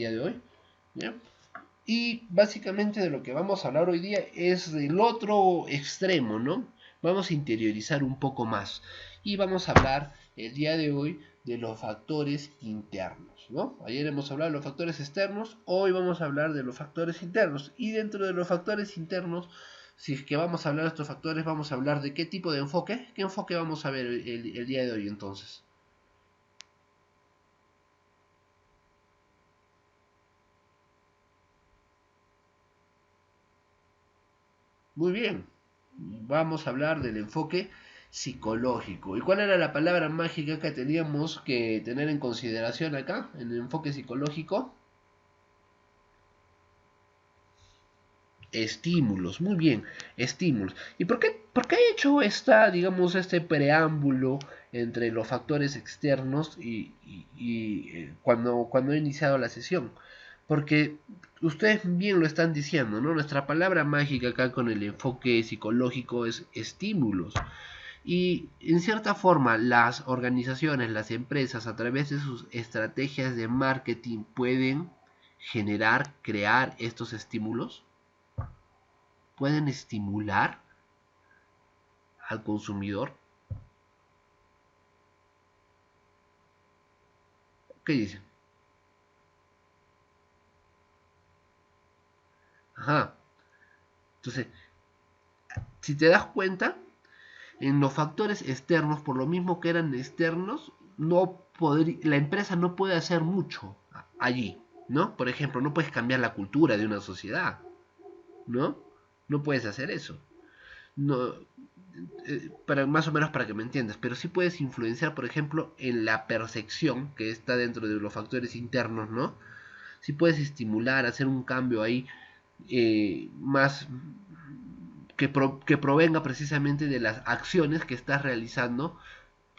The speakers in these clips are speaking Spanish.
día de hoy, ¿ya? Y básicamente de lo que vamos a hablar hoy día es del otro extremo, ¿no? Vamos a interiorizar un poco más y vamos a hablar el día de hoy de los factores internos, ¿no? Ayer hemos hablado de los factores externos, hoy vamos a hablar de los factores internos. Y dentro de los factores internos, si es que vamos a hablar de estos factores, vamos a hablar de qué tipo de enfoque, qué enfoque vamos a ver el día de hoy entonces. Muy bien, vamos a hablar del enfoque psicológico. ¿Y cuál era la palabra mágica que teníamos que tener en consideración acá, en el enfoque psicológico? Estímulos, muy bien, estímulos. ¿Y por qué he hecho digamos, este preámbulo entre los factores externos cuando he iniciado la sesión? Porque ustedes bien lo están diciendo, ¿no? Nuestra palabra mágica acá con el enfoque psicológico es estímulos. Y en cierta forma las organizaciones, las empresas, a través de sus estrategias de marketing pueden generar, crear estos estímulos, pueden estimular al consumidor. ¿Qué dicen? Ajá. Entonces, si te das cuenta, en los factores externos, por lo mismo que eran externos, la empresa no puede hacer mucho allí, ¿no? Por ejemplo, no puedes cambiar la cultura de una sociedad, ¿no? No puedes hacer eso. No, más o menos para que me entiendas, pero sí puedes influenciar, por ejemplo, en la percepción que está dentro de los factores internos, ¿no? Sí puedes estimular, hacer un cambio ahí más que provenga precisamente de las acciones que estás realizando,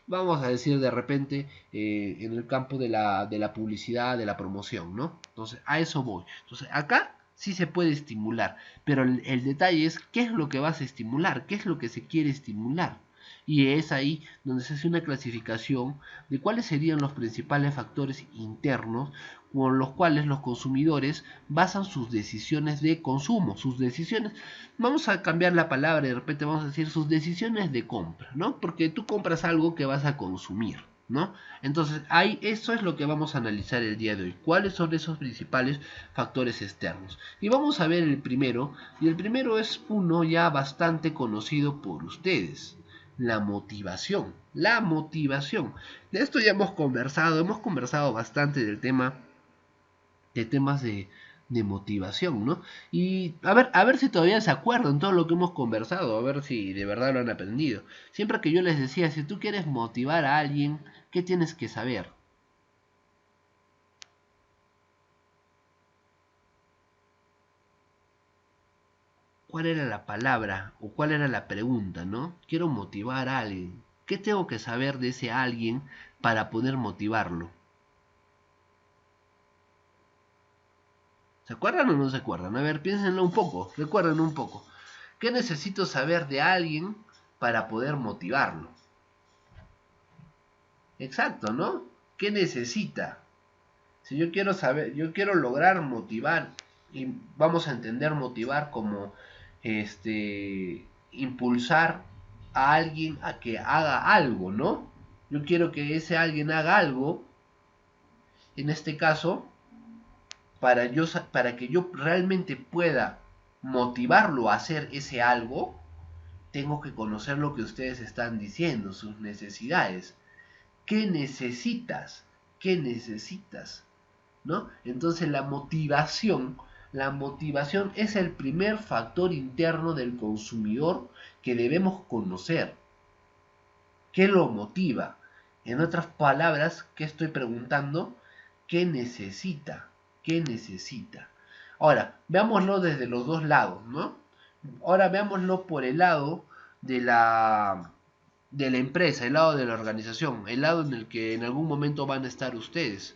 vamos a decir de repente en el campo de la publicidad, de la promoción, ¿no? Entonces, a eso voy. Entonces, acá sí se puede estimular, pero el detalle es qué es lo que vas a estimular, qué es lo que se quiere estimular. Y es ahí donde se hace una clasificación de cuáles serían los principales factores internos con los cuales los consumidores basan sus decisiones de consumo, sus decisiones, vamos a cambiar la palabra, de repente vamos a decir sus decisiones de compra, ¿no? Porque tú compras algo que vas a consumir, ¿no? Entonces, ahí eso es lo que vamos a analizar el día de hoy. ¿Cuáles son esos principales factores externos? Y vamos a ver el primero, y el primero es uno ya bastante conocido por ustedes. La motivación. La motivación. De esto ya hemos conversado bastante del tema de temas de motivación, ¿no? Y a ver si todavía se acuerdan todo lo que hemos conversado, a ver si de verdad lo han aprendido. Siempre que yo les decía, si tú quieres motivar a alguien, ¿qué tienes que saber? ¿Cuál era la palabra o cuál era la pregunta, ¿no? Quiero motivar a alguien. ¿Qué tengo que saber de ese alguien para poder motivarlo? ¿Se acuerdan o no se acuerdan? A ver, piénsenlo un poco, recuerden un poco. ¿Qué necesito saber de alguien para poder motivarlo? Exacto, ¿no? ¿Qué necesita? Si yo quiero saber, yo quiero lograr motivar, y vamos a entender motivar como impulsar a alguien a que haga algo, ¿no? Yo quiero que ese alguien haga algo, en este caso, para que yo realmente pueda motivarlo a hacer ese algo, tengo que conocer lo que ustedes están diciendo, sus necesidades. ¿Qué necesitas? ¿Qué necesitas? ¿No? Entonces la motivación es el primer factor interno del consumidor que debemos conocer. ¿Qué lo motiva? En otras palabras, ¿qué estoy preguntando? ¿Qué necesita? ¿Qué necesita? Ahora, veámoslo desde los dos lados, ¿no? Ahora veámoslo por el lado de la empresa, el lado de la organización, el lado en el que en algún momento van a estar ustedes.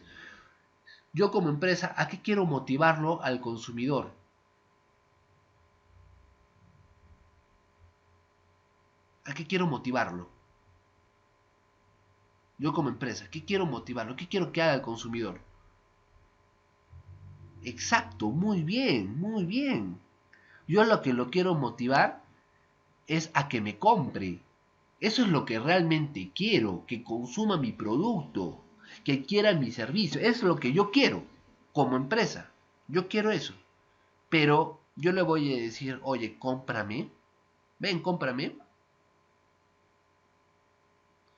Yo como empresa, ¿a qué quiero motivarlo al consumidor? ¿A qué quiero motivarlo? Yo como empresa, ¿qué quiero motivarlo? ¿Qué quiero que haga el consumidor? Exacto, muy bien, muy bien. Yo lo que lo quiero motivar es a que me compre. Eso es lo que realmente quiero, que consuma mi producto, que quiera mi servicio. Es lo que yo quiero como empresa. Yo quiero eso. Pero yo le voy a decir, oye, cómprame. Ven, cómprame.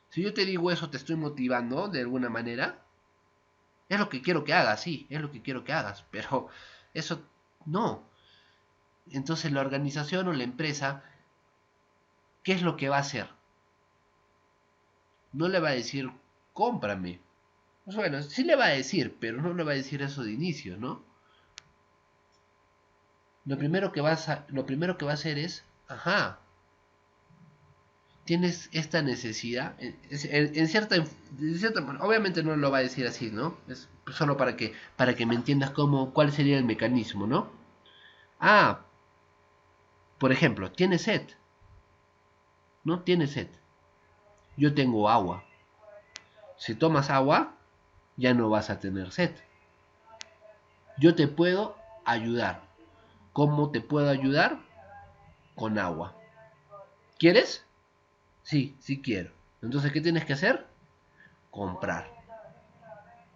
Si yo te digo eso, te estoy motivando de alguna manera. Es lo que quiero que hagas, sí, es lo que quiero que hagas. Pero eso no. Entonces la organización o la empresa, ¿qué es lo que va a hacer? No le va a decir, cómprame. Pues bueno, sí le va a decir, pero no le va a decir eso de inicio, ¿no? Lo primero que va a hacer es, ajá, tienes esta necesidad, obviamente no lo va a decir así, ¿no? Es solo para que me entiendas cuál sería el mecanismo, ¿no? Ah, por ejemplo, tienes sed, ¿no? Tienes sed. Yo tengo agua. Si tomas agua, ya no vas a tener sed. Yo te puedo ayudar. ¿Cómo te puedo ayudar? Con agua. ¿Quieres? Sí, sí quiero. Entonces, ¿qué tienes que hacer? Comprar.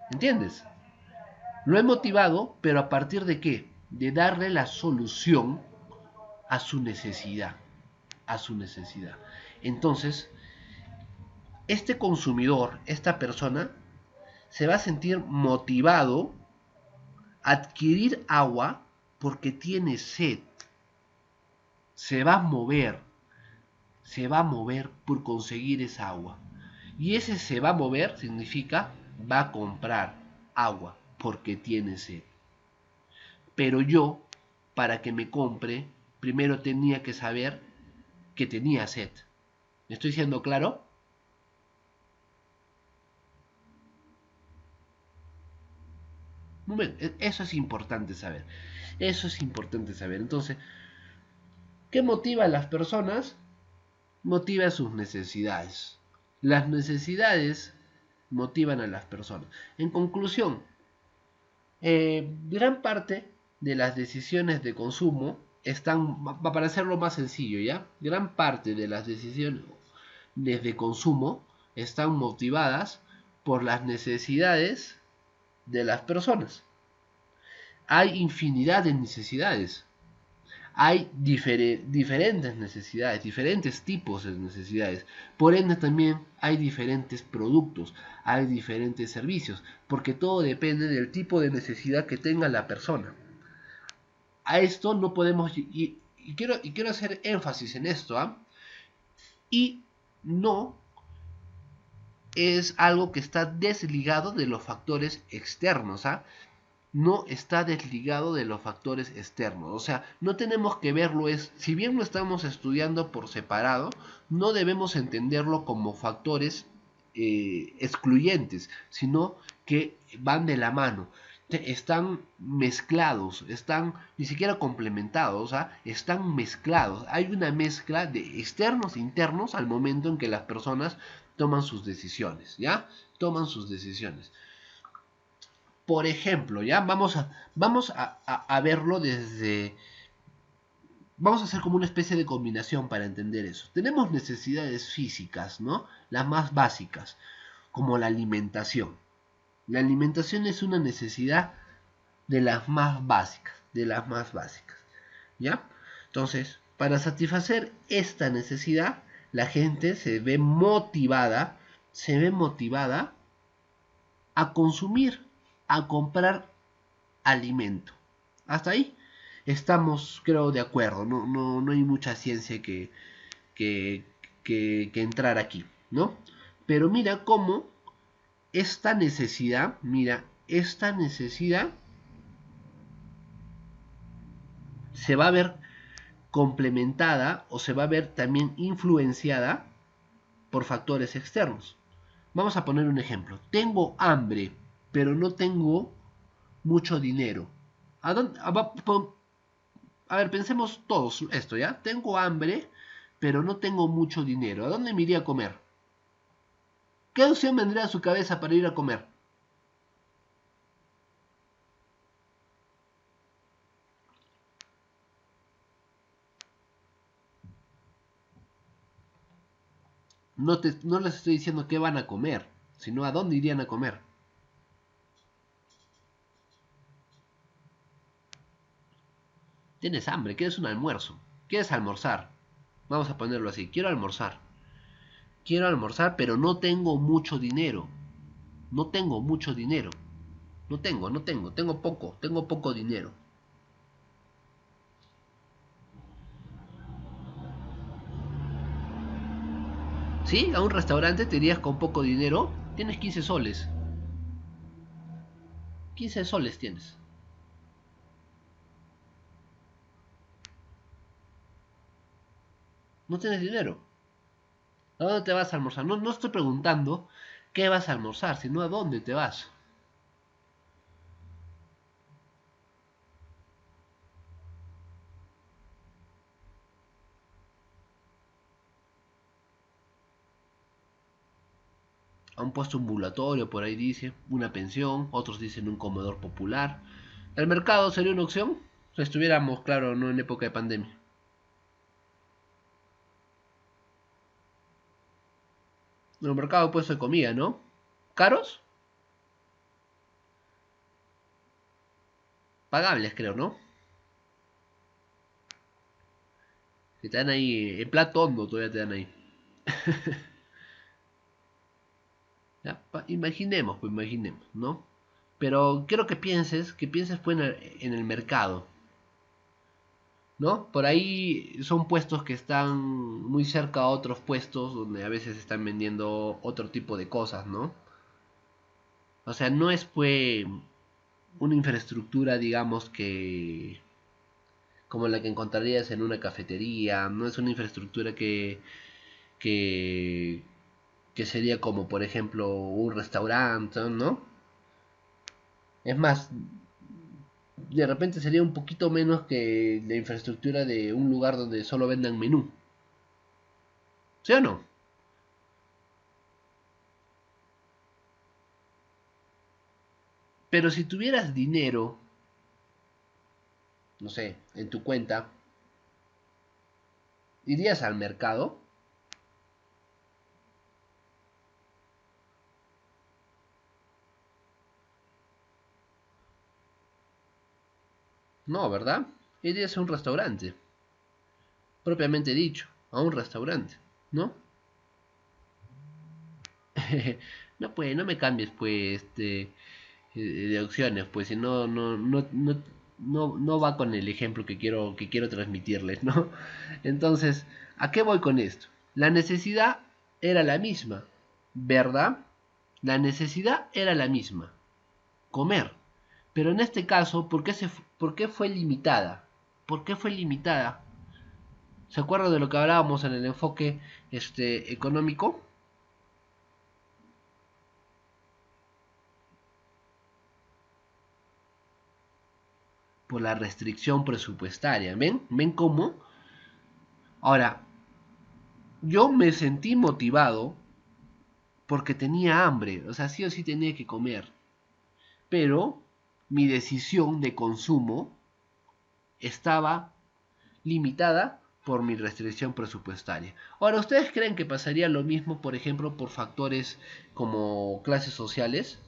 ¿Entiendes? Lo he motivado, pero ¿a partir de qué? De darle la solución a su necesidad. A su necesidad. Entonces, este consumidor, esta persona, se va a sentir motivado a adquirir agua porque tiene sed. Se va a mover por conseguir esa agua. Y ese se va a mover significa va a comprar agua porque tiene sed. Pero yo, para que me compre, primero tenía que saber que tenía sed. ¿Me estoy siendo claro? Eso es importante saber. Eso es importante saber. Entonces, ¿qué motiva a las personas? Motiva sus necesidades. Las necesidades motivan a las personas. En conclusión, gran parte de las decisiones de consumo están, para hacerlo más sencillo, ¿ya? Gran parte de las decisiones de consumo están motivadas por las necesidades de las personas. Hay infinidad de necesidades. Hay diferentes necesidades, diferentes tipos de necesidades. Por ende también hay diferentes productos, hay diferentes servicios, porque todo depende del tipo de necesidad que tenga la persona. A esto no podemos, quiero hacer énfasis en esto, ¿ah? Y no es algo que está desligado de los factores externos, ¿ah? No está desligado de los factores externos. O sea, no tenemos que verlo, si bien lo estamos estudiando por separado, no debemos entenderlo como factores excluyentes, sino que van de la mano. Están mezclados, están ni siquiera complementados, o sea, están mezclados. Hay una mezcla de externos e internos al momento en que las personas toman sus decisiones, ¿ya? Toman sus decisiones. Por ejemplo, ¿ya? Vamos a verlo desde... Vamos a hacer como una especie de combinación para entender eso. Tenemos necesidades físicas, ¿no? Las más básicas, como la alimentación. La alimentación es una necesidad de las más básicas, de las más básicas, ¿ya? Entonces, para satisfacer esta necesidad, la gente se ve motivada a consumir, a comprar alimento. Hasta ahí estamos, creo, de acuerdo. No hay mucha ciencia que, que entrar aquí, ¿no? Pero mira, esta necesidad se va a ver complementada o se va a ver también influenciada por factores externos. Vamos a poner un ejemplo. Tengo hambre, pero no tengo mucho dinero. ¿A dónde, a ver, pensemos todos esto, ¿ya? Tengo hambre, pero no tengo mucho dinero. ¿A dónde me iría a comer? ¿Qué opción vendría a su cabeza para ir a comer? No les estoy diciendo qué van a comer, sino a dónde irían a comer. Tienes hambre, quieres un almuerzo, quieres almorzar. Vamos a ponerlo así, quiero almorzar. Quiero almorzar, pero no tengo mucho dinero. No tengo mucho dinero. Tengo poco dinero. ¿Sí? A un restaurante te irías con poco dinero. Tienes 15 soles. 15 soles tienes. No tienes dinero. ¿A dónde te vas a almorzar? No, no estoy preguntando qué vas a almorzar, sino a dónde te vas. A un puesto ambulatorio, por ahí dice, una pensión, otros dicen un comedor popular. ¿El mercado sería una opción? Si estuviéramos, claro, no en época de pandemia. El mercado de puesto de comida, ¿no? ¿Caros? Pagables, creo, ¿no? Que te dan ahí, en plato hondo todavía te dan ahí. ¿Ya? Imaginemos, pues imaginemos, ¿no? Pero quiero que pienses pues en el mercado, ¿no? Por ahí son puestos que están muy cerca a otros puestos donde a veces están vendiendo otro tipo de cosas, ¿no? O sea, no es pues una infraestructura, digamos, que como la que encontrarías en una cafetería, no es una infraestructura que, que sería como, por ejemplo, un restaurante, ¿no? Es más, de repente sería un poquito menos que la infraestructura de un lugar donde solo vendan menú. ¿Sí o no? Pero si tuvieras dinero, no sé, en tu cuenta, ¿irías al mercado? No, ¿verdad? Irías a un restaurante, propiamente dicho, a un restaurante, ¿no? No, pues, no me cambies, pues, de opciones, pues, si no va con el ejemplo que quiero transmitirles, ¿no? Entonces, ¿a qué voy con esto? La necesidad era la misma, ¿verdad? La necesidad era la misma, comer. Pero en este caso, ¿por qué fue limitada? ¿Por qué fue limitada? ¿Se acuerda de lo que hablábamos en el enfoque económico? Por la restricción presupuestaria. ¿Ven? ¿Ven cómo? Ahora, yo me sentí motivado porque tenía hambre, o sea, sí o sí tenía que comer, pero mi decisión de consumo estaba limitada por mi restricción presupuestaria. Ahora, ¿ustedes creen que pasaría lo mismo, por ejemplo, por factores como clases sociales?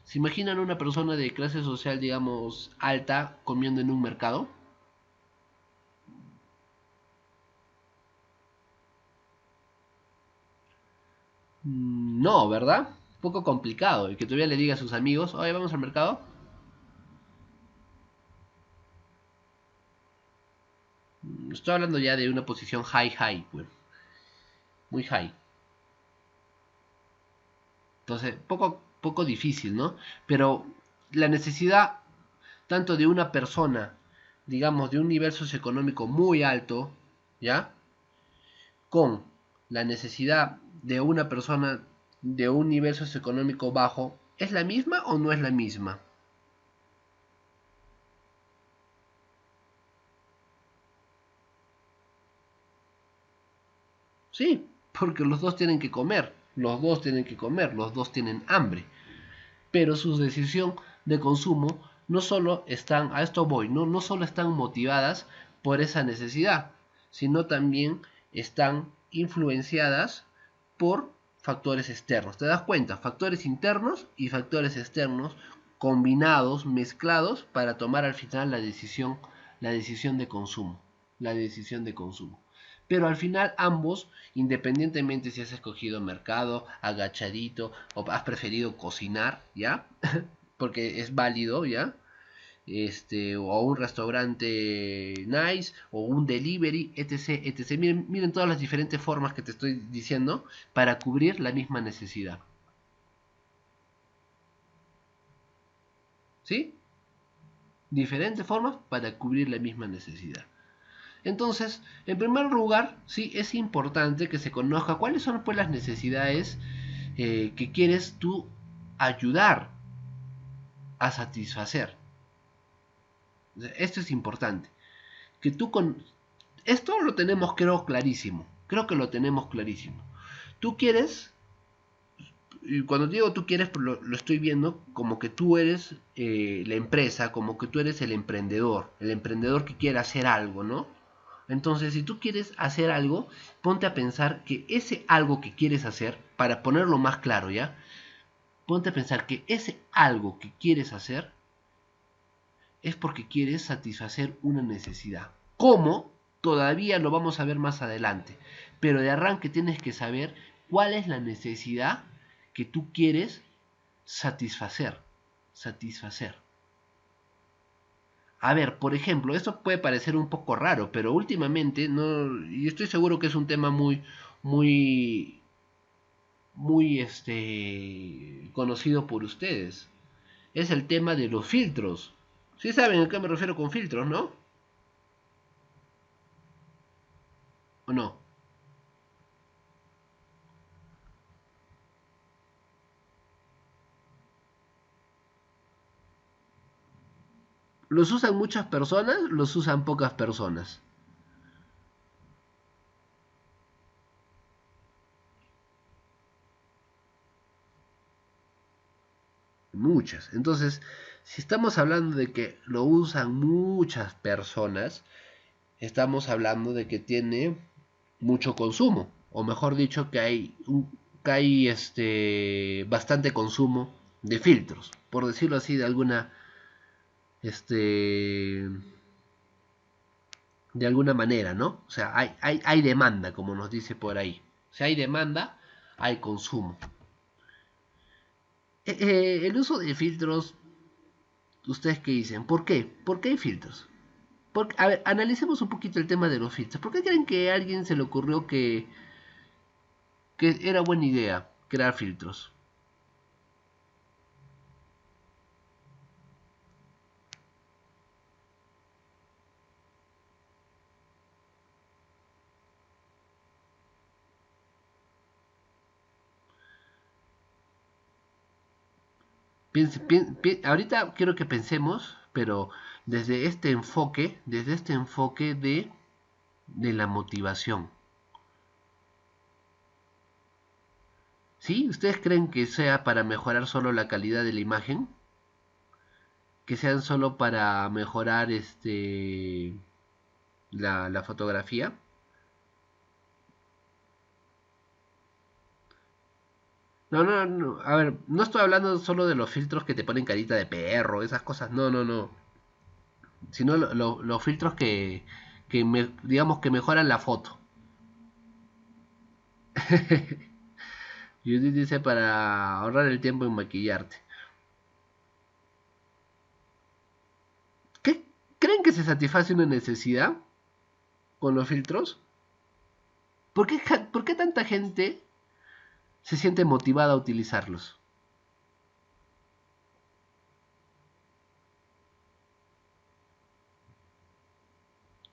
¿Se imaginan una persona de clase social, digamos, alta comiendo en un mercado? No, ¿verdad? Poco complicado. Y que todavía le diga a sus amigos, oye, vamos al mercado. Estoy hablando ya de una posición high, pues, muy high. Entonces, poco difícil, ¿no? Pero la necesidad tanto de una persona, digamos, de un nivel socioeconómico muy alto, ¿ya? Con la necesidad de una persona de un nivel socioeconómico bajo, ¿es la misma o no es la misma? Sí, porque los dos tienen que comer, los dos tienen que comer, los dos tienen hambre, pero su decisión de consumo no solo están, a esto voy, no solo están motivadas por esa necesidad, sino también están influenciadas por factores externos. ¿Te das cuenta? Factores internos y factores externos combinados, mezclados, para tomar al final la decisión de consumo. La decisión de consumo. Pero al final ambos, independientemente si has escogido mercado, agachadito, o has preferido cocinar, ¿ya? Porque es válido, ¿ya? O un restaurante nice, o un delivery, etc, etc. Miren todas las diferentes formas que te estoy diciendo para cubrir la misma necesidad. ¿Sí? Diferentes formas para cubrir la misma necesidad. Entonces, en primer lugar, sí es importante que se conozca cuáles son pues las necesidades que quieres tú ayudar a satisfacer. Esto es importante. Que tú con esto lo tenemos creo clarísimo. Creo que lo tenemos clarísimo. Tú quieres, y cuando digo tú quieres, lo estoy viendo como que tú eres la empresa, como que tú eres el emprendedor que quiere hacer algo, ¿no? Entonces, si tú quieres hacer algo, ponte a pensar que ese algo que quieres hacer, para ponerlo más claro, ¿ya? Ponte a pensar que ese algo que quieres hacer es porque quieres satisfacer una necesidad. ¿Cómo? Todavía lo vamos a ver más adelante. Pero de arranque tienes que saber cuál es la necesidad que tú quieres satisfacer. Satisfacer. A ver, por ejemplo, esto puede parecer un poco raro, pero últimamente, no, y estoy seguro que es un tema muy, conocido por ustedes. Es el tema de los filtros. Sí saben a qué me refiero con filtros, ¿no? ¿O no? ¿Los usan muchas personas? ¿Los usan pocas personas? Muchas. Entonces, si estamos hablando de que lo usan muchas personas, estamos hablando de que tiene mucho consumo, o mejor dicho, que hay bastante consumo de filtros, por decirlo así este, de alguna manera, ¿no? O sea, hay demanda, como nos dice por ahí. Si hay demanda, hay consumo. El uso de filtros, ¿ustedes qué dicen? ¿Por qué? ¿Por qué hay filtros? Porque, a ver, analicemos un poquito el tema de los filtros. ¿Por qué creen que a alguien se le ocurrió que era buena idea crear filtros? Ahorita quiero que pensemos, pero desde este enfoque de la motivación. ¿Sí? ¿Ustedes creen que sea para mejorar solo la calidad de la imagen? ¿Que sean solo para mejorar la fotografía? No, no, no. A ver, no estoy hablando solo de los filtros que te ponen carita de perro, esas cosas. No, no, no. Sino los filtros digamos que mejoran la foto. Judith dice para ahorrar el tiempo en maquillarte. ¿Qué creen que se satisface una necesidad con los filtros? ¿Por qué tanta gente se siente motivada a utilizarlos?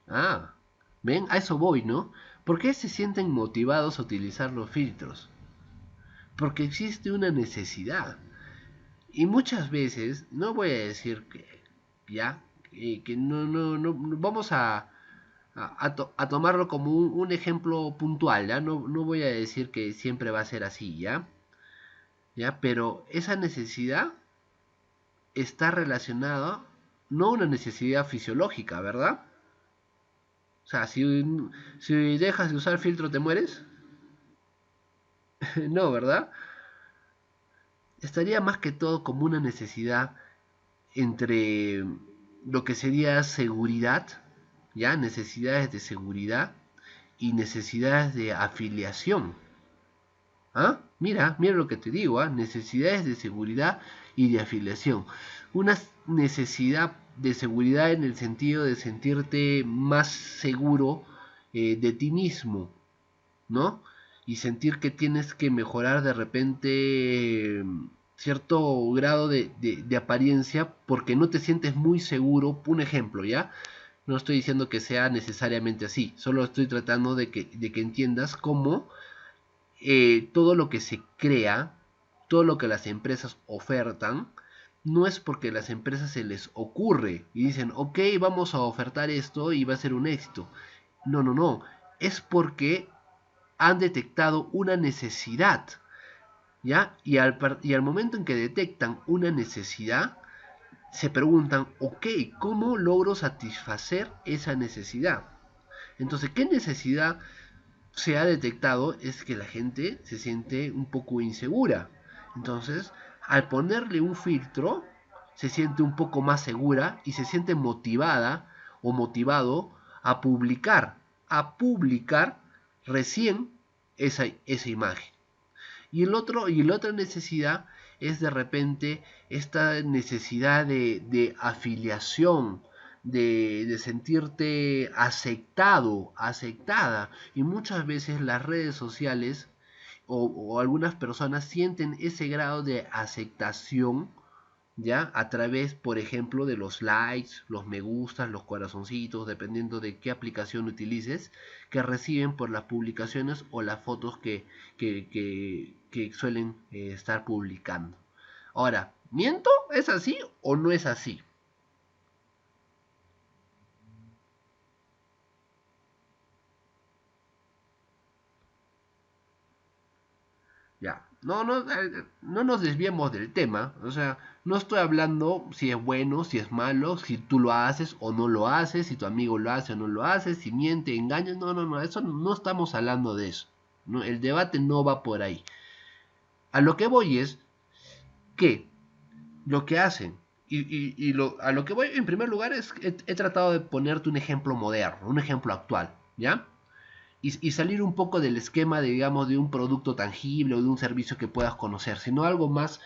Ah, ven, a eso voy, ¿no? ¿Por qué se sienten motivados a utilizar los filtros? Porque existe una necesidad. Y muchas veces, no voy a decir que, ya, que no vamos a tomarlo como un ejemplo puntual, ¿ya? No voy a decir que siempre va a ser así, ¿ya? ¿Ya? Pero esa necesidad está relacionada no a una necesidad fisiológica, ¿verdad? O sea, si dejas de usar filtro, ¿te mueres? No, ¿verdad? Estaría más que todo como una necesidad entre lo que sería seguridad, ¿ya? Necesidades de seguridad y necesidades de afiliación. ¿Ah? Mira lo que te digo, ¿ah? Necesidades de seguridad y de afiliación. Una necesidad de seguridad en el sentido de sentirte más seguro de ti mismo, ¿no? Y sentir que tienes que mejorar de repente cierto grado de apariencia porque no te sientes muy seguro. Un ejemplo, ¿ya? No estoy diciendo que sea necesariamente así, solo estoy tratando de que entiendas cómo todo lo que se crea, todo lo que las empresas ofertan, no es porque a las empresas se les ocurre y dicen, ok, vamos a ofertar esto y va a ser un éxito. No, no, no. Es porque han detectado una necesidad, ¿ya? Y al momento en que detectan una necesidad, se preguntan, ok, ¿cómo logro satisfacer esa necesidad? Entonces, ¿qué necesidad se ha detectado? Es que la gente se siente un poco insegura. Entonces, al ponerle un filtro, se siente un poco más segura y se siente motivada o motivado a publicar recién esa imagen. Y la otra necesidad es de repente esta necesidad de afiliación, de sentirte aceptado, aceptada. Y muchas veces las redes sociales o algunas personas sienten ese grado de aceptación, ¿ya? A través, por ejemplo, de los likes, los me gustas, los corazoncitos, dependiendo de qué aplicación utilices, que reciben por las publicaciones o las fotos que suelen estar publicando. Ahora, ¿miento? ¿Es así o no es así? Ya, no nos desviemos del tema, o sea, no estoy hablando si es bueno, si es malo, si tú lo haces o no lo haces, si tu amigo lo hace o no lo hace, si miente, engaña, no, no, no, eso no estamos hablando de eso, no, el debate no va por ahí. A lo que voy es que lo que hacen, a lo que voy en primer lugar es, he tratado de ponerte un ejemplo moderno, un ejemplo actual, ¿ya? Y salir un poco del esquema de, digamos, de un producto tangible o de un servicio que puedas conocer, sino algo más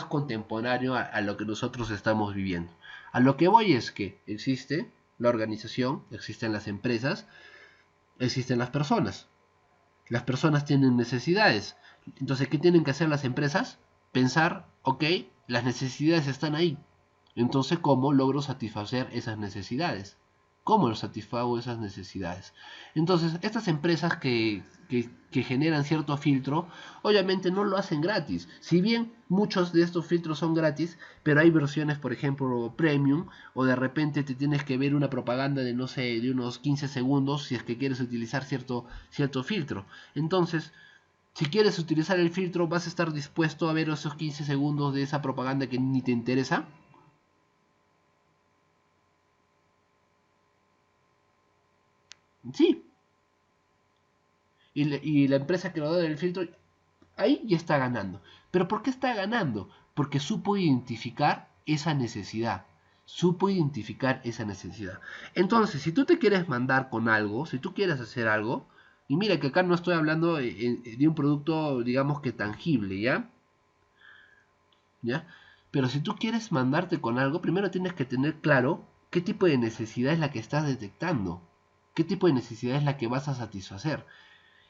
contemporáneo a lo que nosotros estamos viviendo. A lo que voy es que existe la organización, existen las empresas, existen las personas. Las personas tienen necesidades. Entonces, ¿qué tienen que hacer las empresas? Pensar, ok, las necesidades están ahí. Entonces, ¿cómo logro satisfacer esas necesidades? ¿Cómo satisfago esas necesidades? Entonces, estas empresas que generan cierto filtro, obviamente no lo hacen gratis. Si bien muchos de estos filtros son gratis, pero hay versiones, por ejemplo, premium, o de repente te tienes que ver una propaganda de, no sé, de unos 15 segundos si es que quieres utilizar cierto filtro. Entonces, si quieres utilizar el filtro, ¿vas a estar dispuesto a ver esos 15 segundos de esa propaganda que ni te interesa? Sí. Y la empresa creadora del filtro ahí ya está ganando. ¿Pero por qué está ganando? Porque supo identificar esa necesidad. Supo identificar esa necesidad. Entonces, si tú te quieres mandar con algo, si tú quieres hacer algo, y mira que acá no estoy hablando de un producto, digamos que tangible, ¿ya? ¿Ya? Pero si tú quieres mandarte con algo, primero tienes que tener claro qué tipo de necesidad es la que estás detectando, qué tipo de necesidad es la que vas a satisfacer.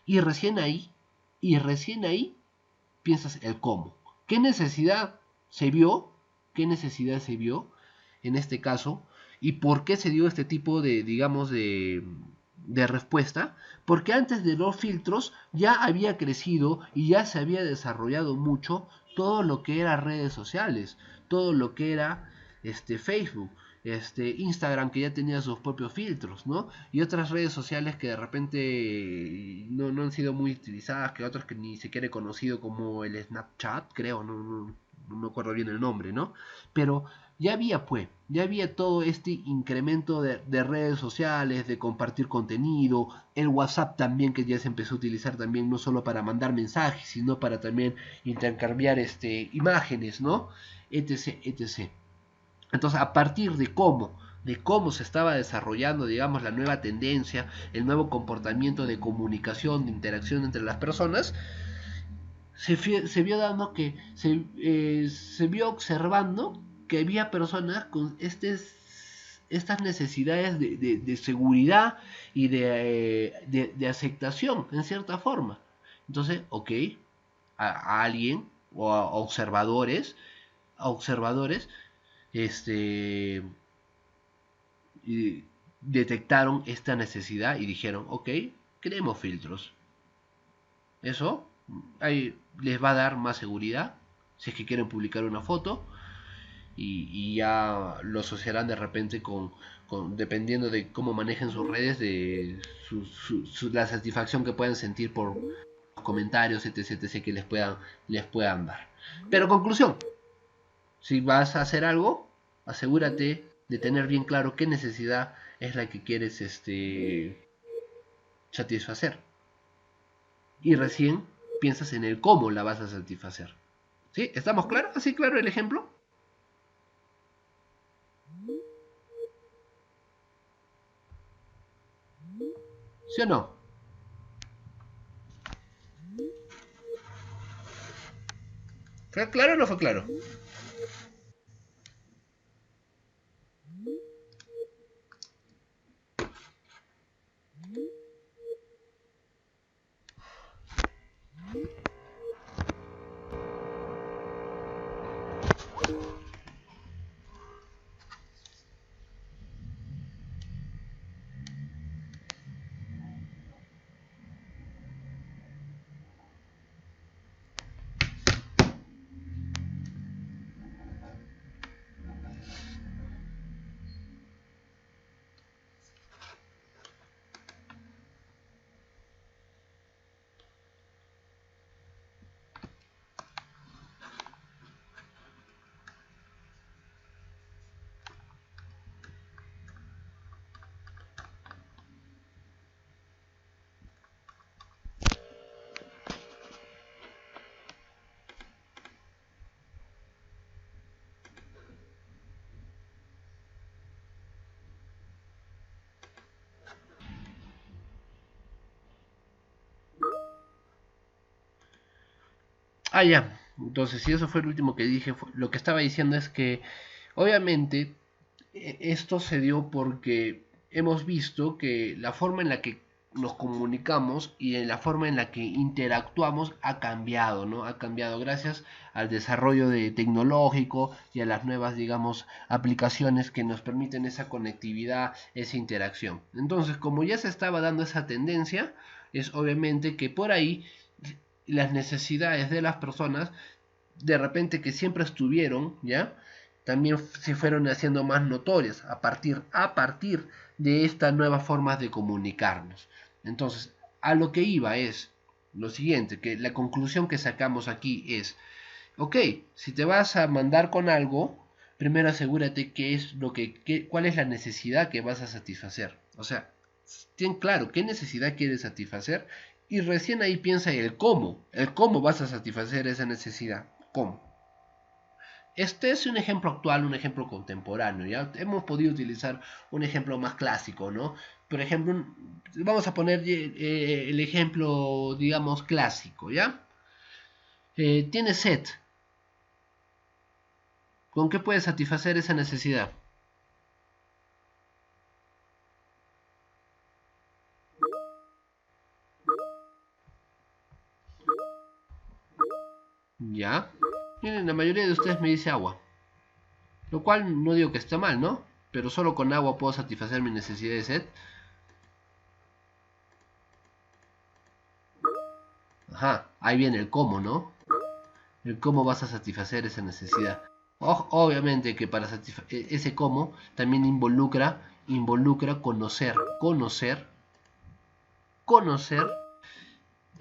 Y recién ahí, y recién ahí piensas el cómo. ¿Qué necesidad se vio? ¿Qué necesidad se vio en este caso? ¿Y por qué se dio este tipo de, digamos, de respuesta? Porque antes de los filtros ya había crecido y ya se había desarrollado mucho todo lo que era redes sociales, todo lo que era Facebook, Instagram, que ya tenía sus propios filtros, ¿no? Y otras redes sociales que de repente no han sido muy utilizadas, que otros que ni siquiera he conocido, como el Snapchat, creo, no me acuerdo bien el nombre, ¿no? Pero ya había todo este incremento de redes sociales, de compartir contenido, el WhatsApp también que ya se empezó a utilizar también no solo para mandar mensajes, sino para también intercambiar imágenes, ¿no? Etc, etc. Entonces, a partir de cómo se estaba desarrollando, digamos, la nueva tendencia, el nuevo comportamiento de comunicación, de interacción entre las personas, se vio dando que se vio observando que había personas con estas necesidades de seguridad y de aceptación en cierta forma. Entonces, ok, a alguien o a observadores este, detectaron esta necesidad y dijeron, ok, creemos filtros. Eso ahí les va a dar más seguridad si es que quieren publicar una foto y ya lo asociarán de repente dependiendo de cómo manejen sus redes, de la satisfacción que puedan sentir por comentarios, etc, etc que les puedan dar. Pero conclusión, si vas a hacer algo, asegúrate de tener bien claro qué necesidad es la que quieres satisfacer. Y recién piensas en el cómo la vas a satisfacer. ¿Sí? ¿Estamos claros? ¿Así claro el ejemplo? ¿Sí o no? ¿Fue claro o no fue claro? Ah, ya. Entonces, si eso fue el último que dije, lo que estaba diciendo es que, obviamente, esto se dio porque hemos visto que la forma en la que nos comunicamos y en la forma en la que interactuamos ha cambiado, ¿no? Ha cambiado gracias al desarrollo tecnológico y a las nuevas, digamos, aplicaciones que nos permiten esa conectividad, esa interacción. Entonces, como ya se estaba dando esa tendencia, es obviamente que por ahí las necesidades de las personas, de repente que siempre estuvieron, ¿ya? También se fueron haciendo más notorias a partir de estas nuevas formas de comunicarnos. Entonces, a lo que iba es lo siguiente, que la conclusión que sacamos aquí es, ok, si te vas a mandar con algo, primero asegúrate cuál es la necesidad que vas a satisfacer. O sea, ten claro qué necesidad quieres satisfacer y recién ahí piensa el cómo vas a satisfacer esa necesidad, cómo. Este es un ejemplo actual, un ejemplo contemporáneo, ¿ya? Hemos podido utilizar un ejemplo más clásico, ¿no? Por ejemplo, vamos a poner el ejemplo, digamos, clásico, ¿ya? Tienes sed. ¿Con qué puedes satisfacer esa necesidad? ¿Ya? Miren, la mayoría de ustedes me dice agua. Lo cual no digo que está mal, ¿no? Pero solo con agua puedo satisfacer mi necesidad de sed. Ajá, ahí viene el cómo, ¿no? El cómo vas a satisfacer esa necesidad. Obviamente que para satisfacer ese cómo también involucra conocer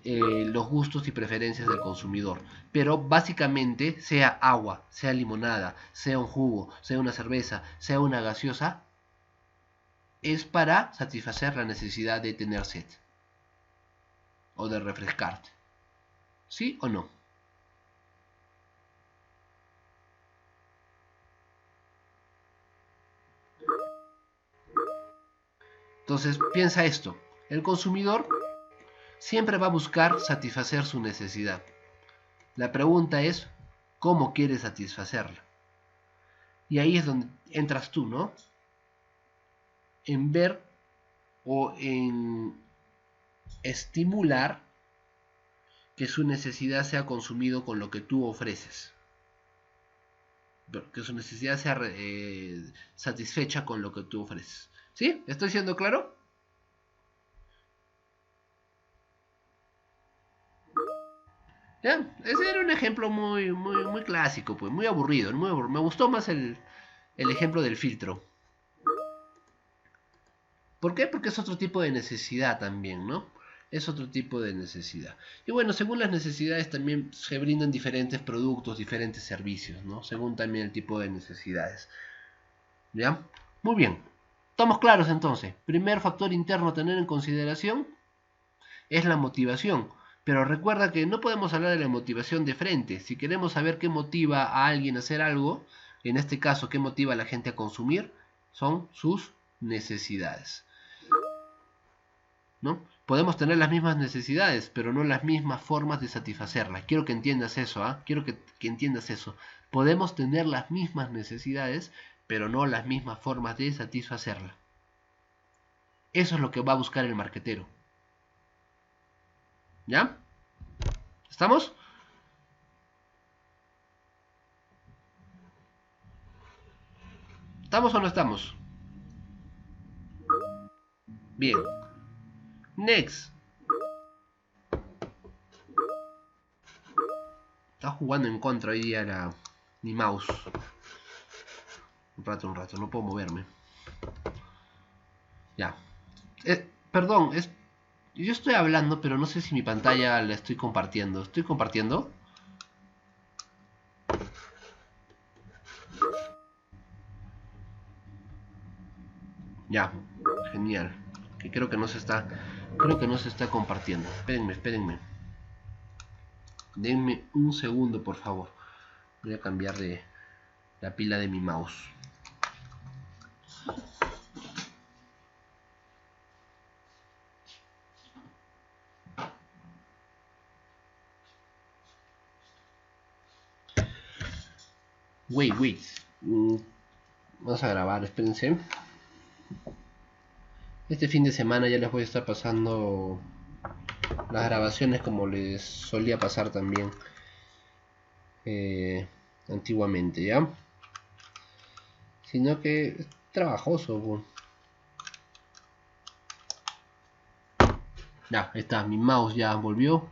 los gustos y preferencias del consumidor. Pero básicamente, sea agua, sea limonada, sea un jugo, sea una cerveza, sea una gaseosa, es para satisfacer la necesidad de tener sed o de refrescarte. ¿Sí o no? Entonces, piensa esto. El consumidor siempre va a buscar satisfacer su necesidad. La pregunta es, ¿cómo quiere satisfacerla? Y ahí es donde entras tú, ¿no? En ver o en estimular que su necesidad sea consumido con lo que tú ofreces. Que su necesidad sea satisfecha con lo que tú ofreces. ¿Sí? ¿Estoy siendo claro? ¿Ya? Ese era un ejemplo muy clásico, pues, muy aburrido, Me gustó más el ejemplo del filtro. ¿Por qué? Porque es otro tipo de necesidad también, ¿no? Es otro tipo de necesidad. Y bueno, según las necesidades también se brindan diferentes productos, diferentes servicios, ¿no? Según también el tipo de necesidades. ¿Ya? Muy bien. Estamos claros entonces. Primer factor interno a tener en consideración es la motivación. Pero recuerda que no podemos hablar de la motivación de frente. Si queremos saber qué motiva a alguien a hacer algo, en este caso, qué motiva a la gente a consumir, son sus necesidades. ¿No? Podemos tener las mismas necesidades, pero no las mismas formas de satisfacerlas. Quiero que entiendas eso, ¿eh? Quiero que entiendas eso. Podemos tener las mismas necesidades, pero no las mismas formas de satisfacerlas. Eso es lo que va a buscar el marquetero. ¿Ya? ¿Estamos? ¿Estamos o no estamos? Bien. Next. Está jugando en contra hoy día mi mouse. Un rato, no puedo moverme. Ya. Perdón, yo estoy hablando, pero no sé si mi pantalla la estoy compartiendo. ¿Estoy compartiendo? Ya, genial. Que creo que no se está compartiendo. Espérenme. Denme un segundo, por favor. Voy a cambiar de la pila de mi mouse. Wait. Vamos a grabar, espérense. Este fin de semana ya les voy a estar pasando las grabaciones como les solía pasar también antiguamente, ¿ya? Sino que es trabajoso. Bueno. Ya, ahí está, mi mouse ya volvió.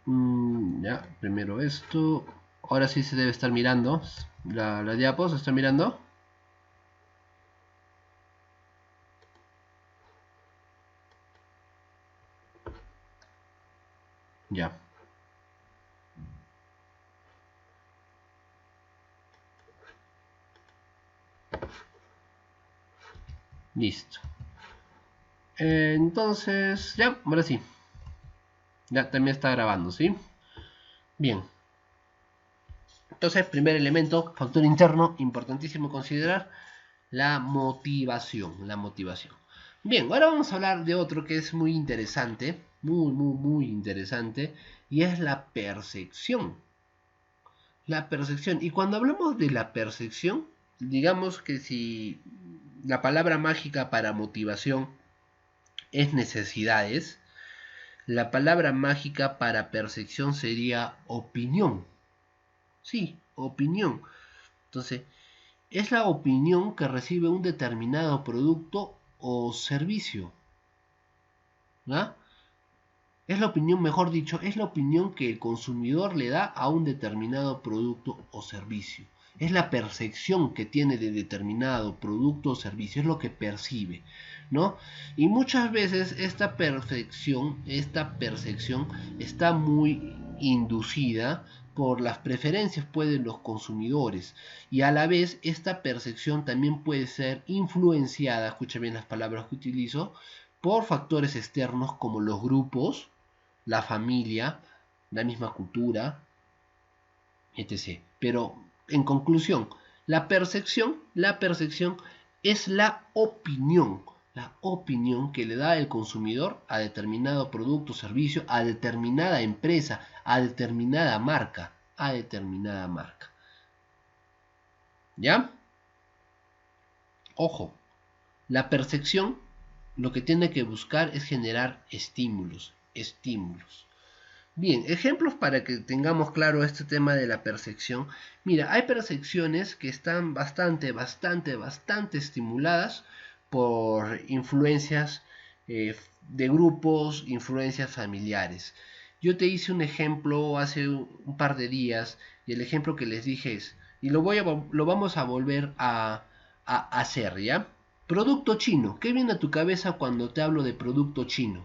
Ya, primero esto. Ahora sí se debe estar mirando. La diapo se está mirando. Ya. Listo. Entonces, ya, ahora sí. Ya también está grabando, ¿sí? Bien. Entonces, primer elemento, factor interno, importantísimo considerar, la motivación. Bien, ahora vamos a hablar de otro que es muy interesante, muy interesante, y es la percepción. La percepción. Y cuando hablamos de la percepción, digamos que si la palabra mágica para motivación es necesidades, la palabra mágica para percepción sería opinión. Sí, opinión. Entonces, es la opinión que recibe un determinado producto o servicio. ¿Ah? Es la opinión, mejor dicho, es la opinión que el consumidor le da a un determinado producto o servicio. Es la percepción que tiene de determinado producto o servicio, es lo que percibe. ¿no? Y muchas veces esta percepción está muy inducida por las preferencias pues, de los consumidores, y a la vez esta percepción también puede ser influenciada, escucha bien las palabras que utilizo, por factores externos como los grupos, la familia, la misma cultura, etc. Pero en conclusión, la percepción es la opinión que le da el consumidor a determinado producto o servicio, a determinada empresa, a determinada marca, ¿Ya? Ojo, la percepción lo que tiene que buscar es generar estímulos. Bien, ejemplos para que tengamos claro este tema de la percepción. Mira, hay percepciones que están bastante estimuladas por influencias de grupos, influencias familiares. Yo te hice un ejemplo hace un par de días y el ejemplo que les dije es, y lo vamos a volver a hacer, ¿ya? Producto chino. ¿Qué viene a tu cabeza cuando te hablo de producto chino?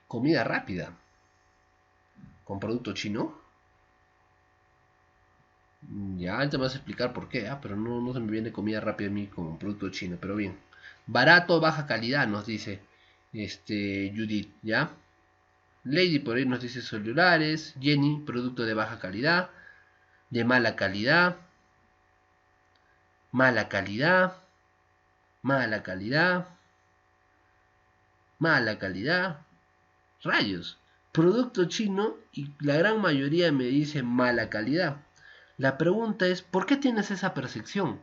Comida rápida. ¿Con producto chino? Ya te vas a explicar por qué, pero no se me viene comida rápida a mí como producto chino, pero bien. Barato, baja calidad, nos dice Judith, ¿ya? Lady por ahí nos dice celulares. Jenny, producto de baja calidad, de mala calidad, mala calidad, mala calidad, mala calidad. Rayos, producto chino y la gran mayoría me dice mala calidad. La pregunta es, ¿por qué tienes esa percepción?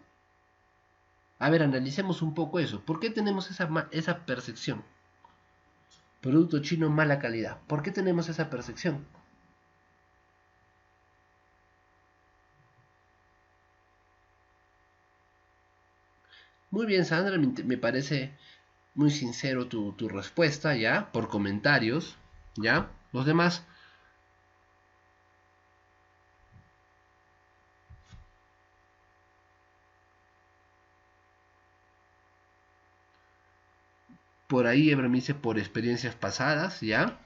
A ver, analicemos un poco eso. ¿Por qué tenemos esa percepción? Producto chino mala calidad. ¿Por qué tenemos esa percepción? Muy bien, Sandra, me parece muy sincero tu respuesta, ¿ya? Por comentarios, ¿ya? Los demás, por ahí Ebra me dice por experiencias pasadas, ¿ya?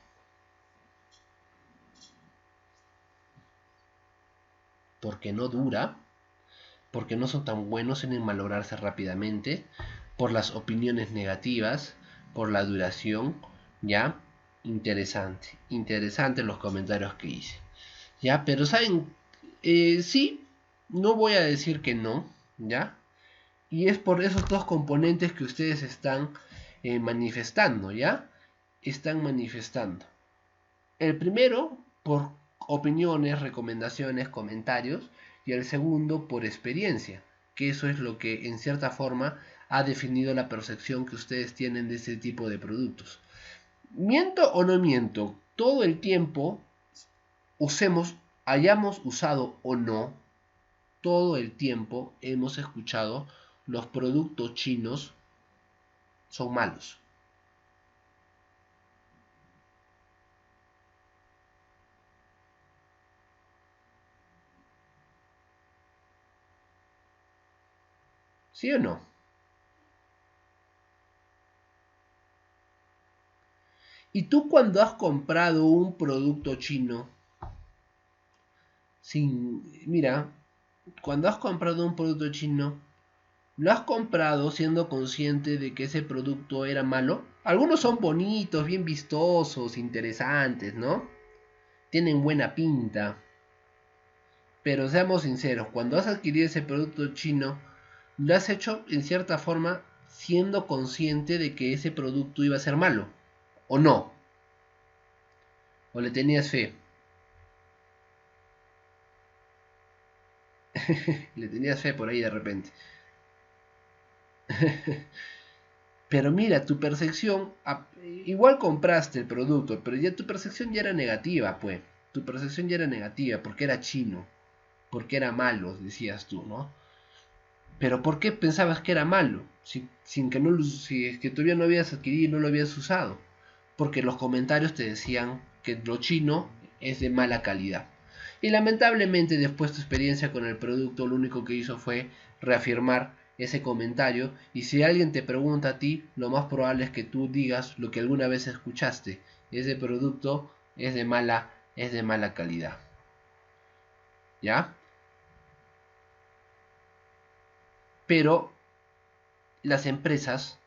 Porque no dura, porque no son tan buenos en malograrse rápidamente, por las opiniones negativas, por la duración, ¿ya? Interesante los comentarios que hice, ¿ya? Pero saben, sí, no voy a decir que no, ¿ya? Y es por esos dos componentes que ustedes están manifestando, ¿ya? Están manifestando. El primero, por opiniones, recomendaciones, comentarios, y el segundo, por experiencia, que eso es lo que en cierta forma ha definido la percepción que ustedes tienen de ese tipo de productos. ¿Miento o no miento? Todo el tiempo, hayamos usado o no, todo el tiempo hemos escuchado los productos chinos son malos. ¿Sí o no? Y tú cuando has comprado un producto chino, mira, cuando has comprado un producto chino, ¿lo has comprado siendo consciente de que ese producto era malo? Algunos son bonitos, bien vistosos, interesantes, ¿no? Tienen buena pinta. Pero seamos sinceros, cuando has adquirido ese producto chino, lo has hecho en cierta forma siendo consciente de que ese producto iba a ser malo. ¿O no? ¿O le tenías fe? Le tenías fe por ahí de repente. Pero mira, tu percepción, igual compraste el producto, pero ya tu percepción ya era negativa, pues. Tu percepción ya era negativa porque era chino, porque era malo, decías tú, ¿no? Pero ¿por qué pensabas que era malo? sin que si es que todavía no habías adquirido y no lo habías usado, porque los comentarios te decían que lo chino es de mala calidad. Y lamentablemente después tu experiencia con el producto lo único que hizo fue reafirmar ese comentario, y si alguien te pregunta a ti, lo más probable es que tú digas lo que alguna vez escuchaste: ese producto es de mala calidad. ¿Ya? Pero las empresas,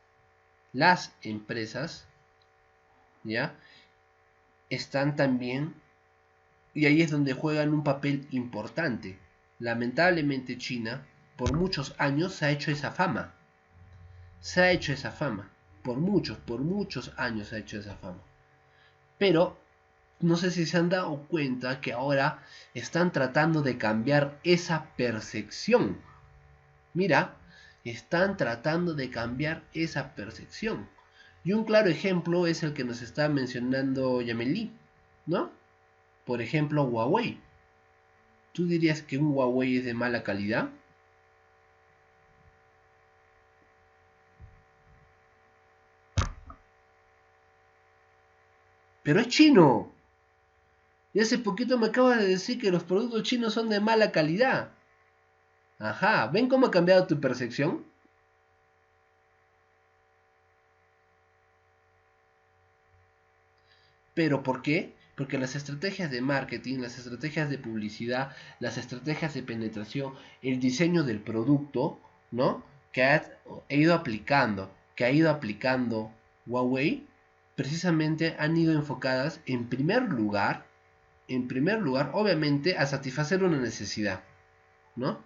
¿ya? Están también, y ahí es donde juegan un papel importante. Lamentablemente China por muchos años se ha hecho esa fama. Por muchos años se ha hecho esa fama. Pero no sé si se han dado cuenta que ahora están tratando de cambiar esa percepción. Mira, están tratando de cambiar esa percepción. Y un claro ejemplo es el que nos está mencionando Yameli, ¿no? Por ejemplo, Huawei. ¿Tú dirías que un Huawei es de mala calidad? Pero es chino. Y hace poquito me acabas de decir que los productos chinos son de mala calidad. Ajá, ¿ven cómo ha cambiado tu percepción? ¿Pero por qué? Porque las estrategias de marketing, las estrategias de publicidad, las estrategias de penetración, el diseño del producto, ¿no? Que ha ido aplicando Huawei, precisamente han ido enfocadas en primer lugar, obviamente, a satisfacer una necesidad, ¿no?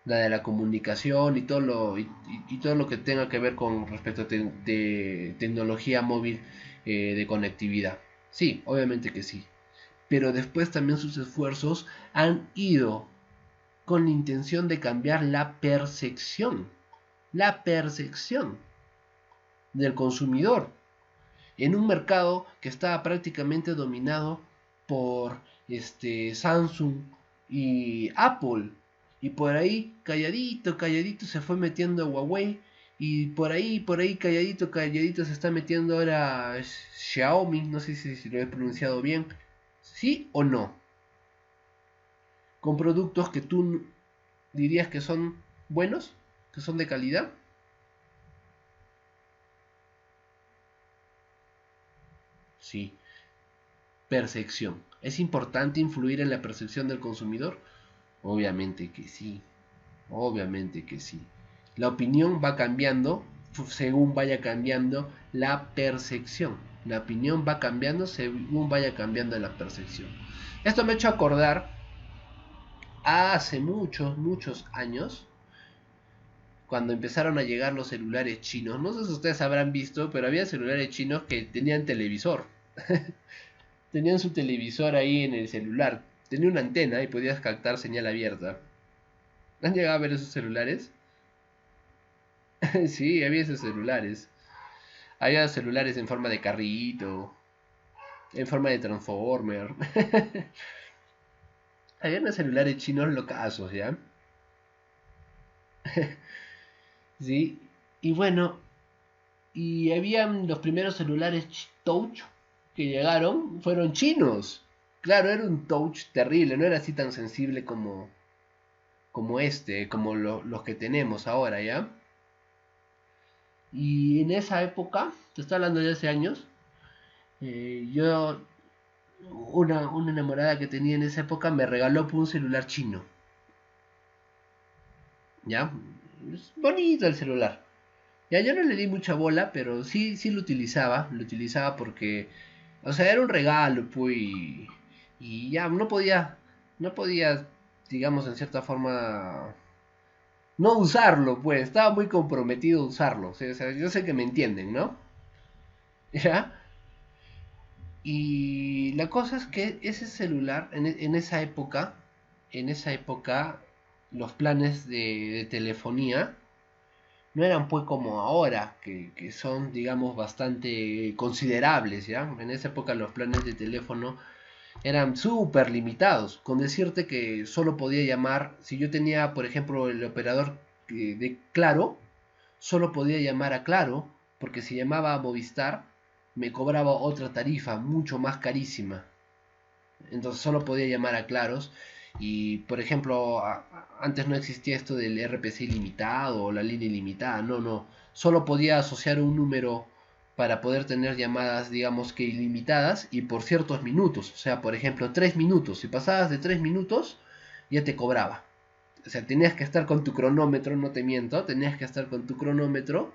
La de la comunicación y todo lo que tenga que ver con respecto de tecnología móvil, de conectividad. Sí, obviamente que sí. Pero después también sus esfuerzos han ido con la intención de cambiar la percepción del consumidor en un mercado que estaba prácticamente dominado por Samsung y Apple. Y por ahí, calladito se fue metiendo Huawei. Y por ahí, calladito se está metiendo ahora Xiaomi. No sé si lo he pronunciado bien. ¿Sí o no? Con productos que tú dirías que son buenos, que son de calidad. Sí. Percepción. ¿Es importante influir en la percepción del consumidor? Obviamente que sí. Obviamente que sí. La opinión va cambiando según vaya cambiando la percepción. La opinión va cambiando según vaya cambiando la percepción. Esto me ha hecho acordar a hace muchos años, cuando empezaron a llegar los celulares chinos. No sé si ustedes habrán visto, pero había celulares chinos que tenían televisor. Tenían su televisor ahí en el celular. Tenía una antena y podías captar señal abierta. ¿Han llegado a ver esos celulares? Sí, había esos celulares. Había celulares en forma de carrito, en forma de transformer. Había unos celulares chinos locazos, ¿ya? Sí. Y bueno, y habían los primeros celulares touch que llegaron, fueron chinos. Claro, era un touch terrible, no era así tan sensible como los que tenemos ahora, ¿ya? Y en esa época, te estoy hablando de hace años, yo, una enamorada que tenía en esa época me regaló un celular chino, ¿ya? Es bonito el celular. Ya yo no le di mucha bola, pero sí lo utilizaba porque, o sea, era un regalo, pues, y ya no podía, digamos, en cierta forma, no usarlo, pues, estaba muy comprometido a usarlo, o sea, yo sé que me entienden, ¿no? ¿Ya? Y la cosa es que ese celular, en esa época, los planes de telefonía no eran pues como ahora, que son, digamos, bastante considerables, ¿ya? En esa época los planes de teléfono eran súper limitados, con decirte que solo podía llamar, si yo tenía, por ejemplo, el operador de Claro, solo podía llamar a Claro, porque si llamaba a Movistar me cobraba otra tarifa mucho más carísima. Entonces solo podía llamar a Claros. Y por ejemplo, antes no existía esto del RPC ilimitado o la línea ilimitada. No, no. Solo podía asociar un número para poder tener llamadas, digamos que ilimitadas y por ciertos minutos. O sea, por ejemplo, 3 minutos. Si pasabas de 3 minutos, ya te cobraba. O sea, tenías que estar con tu cronómetro, no te miento. Tenías que estar con tu cronómetro.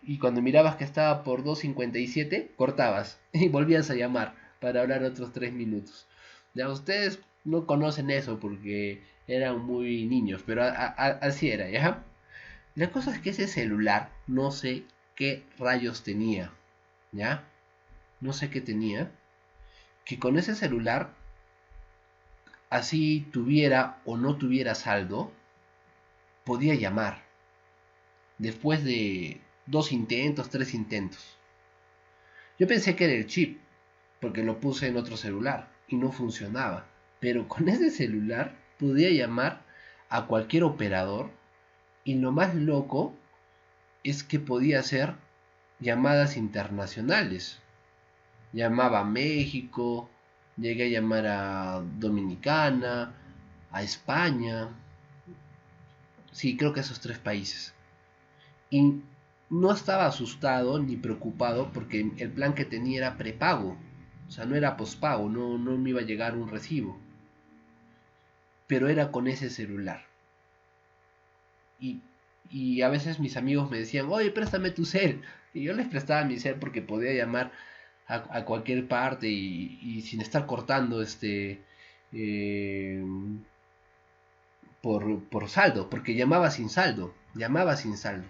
Y cuando mirabas que estaba por 2.57, cortabas y volvías a llamar para hablar otros 3 minutos. Ya ustedes no conocen eso porque eran muy niños, pero así era, ¿ya? La cosa es que ese celular, no sé qué rayos tenía, ¿ya? No sé qué tenía. Que con ese celular, así tuviera o no tuviera saldo, podía llamar. Después de 2 intentos, 3 intentos. Yo pensé que era el chip, porque lo puse en otro celular y no funcionaba. Pero con ese celular podía llamar a cualquier operador y lo más loco es que podía hacer llamadas internacionales. Llamaba a México, llegué a llamar a Dominicana, a España. Sí, creo que esos 3 países. Y no estaba asustado ni preocupado porque el plan que tenía era prepago. O sea, no era pospago, no me iba a llegar un recibo. Pero era con ese celular. Y, y a veces mis amigos me decían, oye, préstame tu cel. Y yo les prestaba mi cel porque podía llamar a cualquier parte y sin estar cortando eh, por saldo, porque llamaba sin saldo, llamaba sin saldo.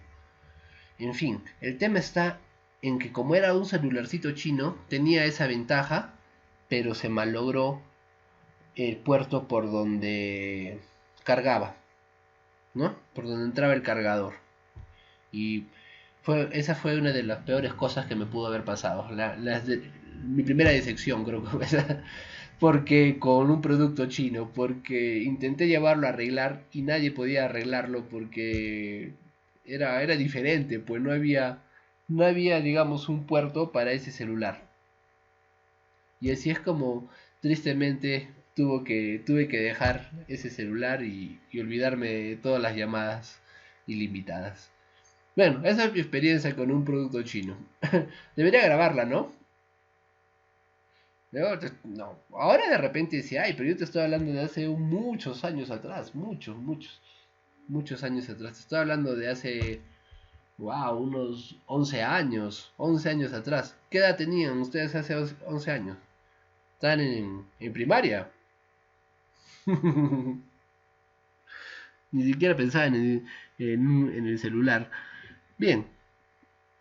En fin, el tema está en que como era un celularcito chino, tenía esa ventaja, pero se malogró el puerto por donde cargaba, ¿no? Por donde entraba el cargador. Y esa fue una de las peores cosas que me pudo haber pasado. Mi primera decepción, creo que fue esa. Porque con un producto chino, porque intenté llevarlo a arreglar y nadie podía arreglarlo porque era diferente, pues no había, digamos, un puerto para ese celular. Y así es como tristemente tuve que dejar ese celular y olvidarme de todas las llamadas ilimitadas. Bueno, esa es mi experiencia con un producto chino. Debería grabarla, ¿no? No, ahora de repente dice, ay, pero yo te estoy hablando de hace muchos años atrás, muchos años atrás. Te estoy hablando de hace, wow, unos 11 años atrás. ¿Qué edad tenían ustedes hace 11 años? ¿Están en primaria? Ni siquiera pensaban en el celular. Bien,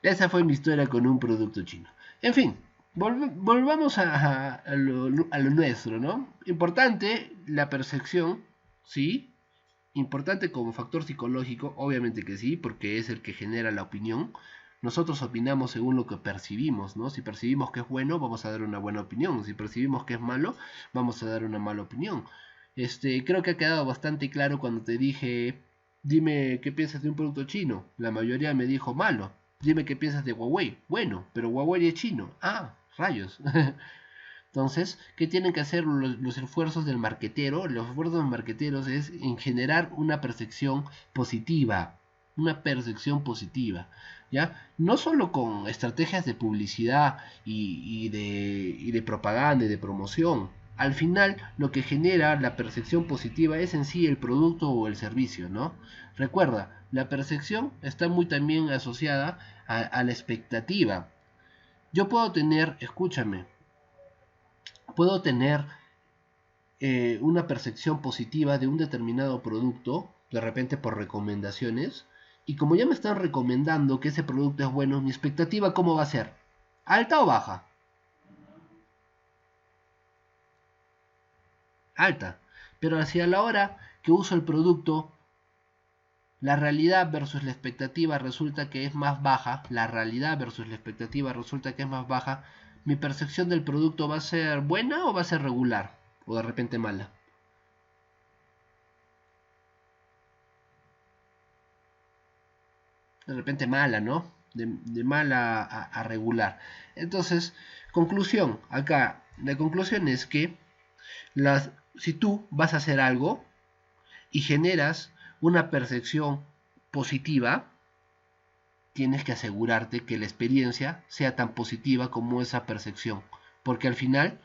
esa fue mi historia con un producto chino. En fin, volvamos a lo nuestro, ¿no? Importante la percepción, ¿sí? Importante como factor psicológico, obviamente que sí, porque es el que genera la opinión. Nosotros opinamos según lo que percibimos, ¿no? Si percibimos que es bueno, vamos a dar una buena opinión. Si percibimos que es malo, vamos a dar una mala opinión. Creo que ha quedado bastante claro cuando te dije, dime qué piensas de un producto chino. La mayoría me dijo malo. Dime qué piensas de Huawei. Bueno, pero Huawei es chino. Ah, rayos. Entonces, ¿qué tienen que hacer los esfuerzos del marquetero? Los esfuerzos de los marqueteros es en generar una percepción positiva. Una percepción positiva. ¿Ya? No solo con estrategias de publicidad y de propaganda y de promoción. Al final, lo que genera la percepción positiva es en sí el producto o el servicio, ¿no? Recuerda, la percepción está muy también asociada a la expectativa. Yo puedo tener, escúchame, puedo tener una percepción positiva de un determinado producto, de repente por recomendaciones, y como ya me están recomendando que ese producto es bueno, mi expectativa ¿cómo va a ser? ¿Alta o baja? Alta. Pero hacia la hora que uso el producto, la realidad versus la expectativa resulta que es más baja, la realidad versus la expectativa resulta que es más baja, mi percepción del producto va a ser buena o va a ser regular, o de repente mala. de repente mala, ¿no? De mala a regular. Entonces, conclusión, acá, la conclusión es que si tú vas a hacer algo y generas una percepción positiva, tienes que asegurarte que la experiencia sea tan positiva como esa percepción, porque al final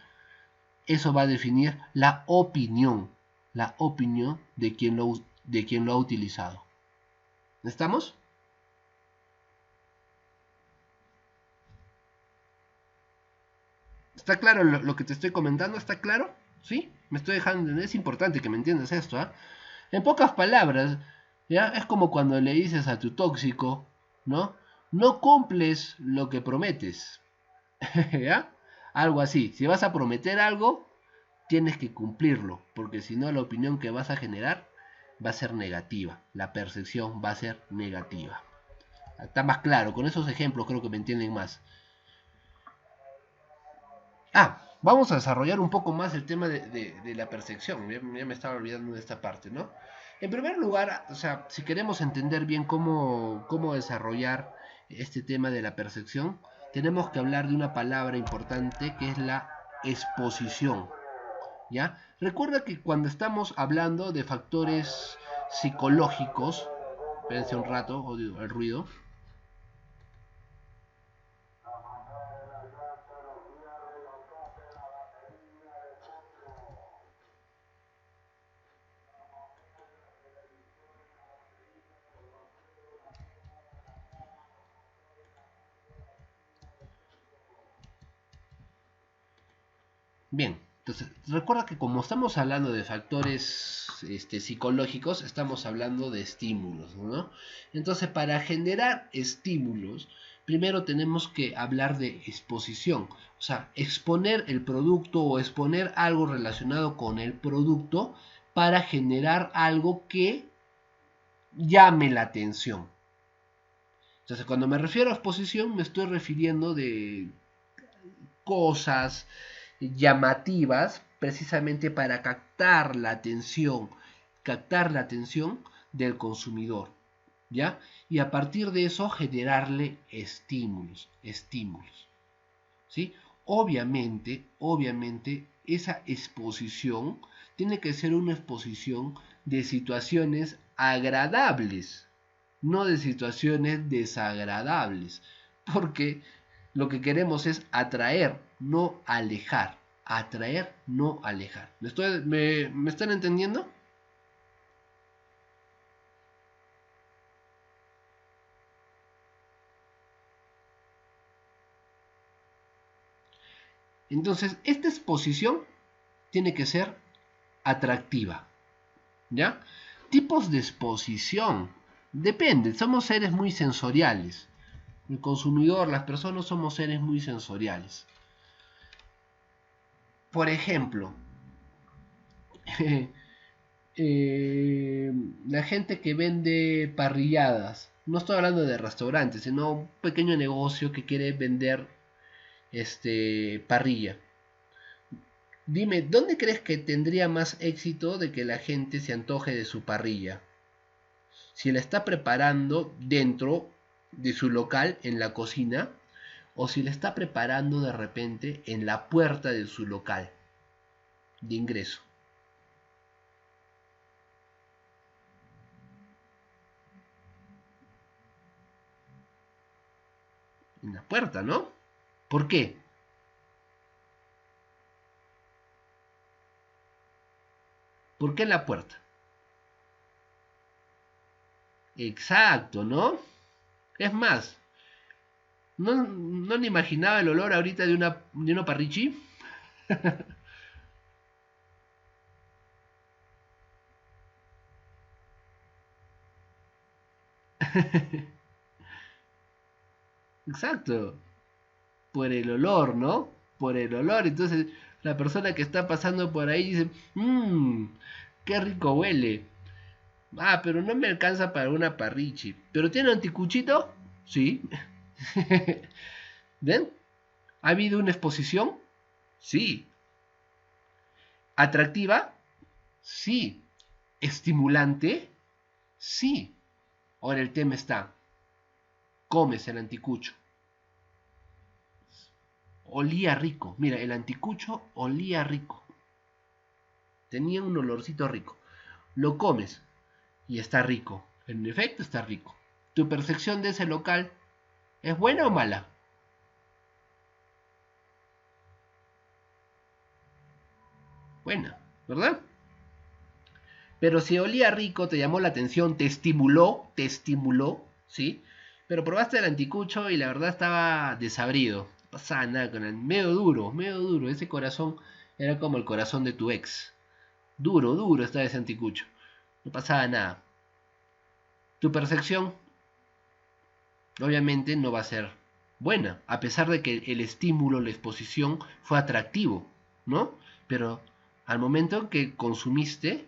eso va a definir la opinión de quien lo ha utilizado. ¿Estamos? ¿Está claro lo que te estoy comentando? ¿Está claro? ¿Sí? Me estoy dejando, es importante que me entiendas esto, ¿eh? En pocas palabras, ¿ya? Es como cuando le dices a tu tóxico, ¿no? No cumples lo que prometes, ¿ya? Algo así. Si vas a prometer algo, tienes que cumplirlo, porque si no la opinión que vas a generar va a ser negativa, la percepción va a ser negativa. Está más claro, con esos ejemplos creo que me entienden más. Vamos a desarrollar un poco más el tema de la percepción. Ya me estaba olvidando de esta parte, ¿no? En primer lugar, o sea, si queremos entender bien cómo desarrollar este tema de la percepción, tenemos que hablar de una palabra importante que es la exposición, ¿ya? Recuerda que cuando estamos hablando de factores psicológicos, espérense un rato, odio el ruido. Bien, entonces recuerda que como estamos hablando de factores psicológicos, estamos hablando de estímulos, ¿no? Entonces, para generar estímulos, primero tenemos que hablar de exposición, o sea, exponer el producto o exponer algo relacionado con el producto para generar algo que llame la atención. Entonces, cuando me refiero a exposición, me estoy refiriendo de cosas llamativas precisamente para captar la atención del consumidor, ¿ya? Y a partir de eso generarle estímulos, ¿sí? Obviamente, esa exposición tiene que ser una exposición de situaciones agradables, no de situaciones desagradables, porque lo que queremos es atraer, no alejar. Atraer, no alejar. ¿Me están entendiendo? Entonces, esta exposición tiene que ser atractiva. ¿Ya? Tipos de exposición. Depende, somos seres muy sensoriales. El consumidor, las personas somos seres muy sensoriales. Por ejemplo, la gente que vende parrilladas, no estoy hablando de restaurantes, sino un pequeño negocio que quiere vender parrilla. Dime, ¿dónde crees que tendría más éxito de que la gente se antoje de su parrilla? Si la está preparando dentro de su local, en la cocina, o si la está preparando de repente en la puerta de su local de ingreso. En la puerta, ¿no? ¿Por qué? ¿Por qué en la puerta? Exacto, ¿no? Es más, ¿no me imaginaba el olor ahorita de una parrichi? Exacto, por el olor, ¿no? Por el olor. Entonces, la persona que está pasando por ahí dice, qué rico huele. Pero no me alcanza para una parrichi. ¿Pero tiene anticuchito? Sí. ¿Ven? ¿Ha habido una exposición? Sí. ¿Atractiva? Sí. ¿Estimulante? Sí. Ahora el tema está. comes el anticucho. Olía rico. Mira, el anticucho olía rico. Tenía un olorcito rico. Lo comes y está rico. En efecto, está rico. ¿Tu percepción de ese local es buena o mala? Buena, ¿verdad? Pero si olía rico, te llamó la atención, te estimuló, ¿sí? Pero probaste el anticucho y la verdad estaba desabrido. No pasaba nada con él. Medio duro, medio duro. Ese corazón era como el corazón de tu ex. Duro, duro estaba ese anticucho. No pasaba nada. Tu percepción, obviamente, no va a ser buena, a pesar de que el estímulo, la exposición, fue atractivo, ¿no? Pero al momento que consumiste,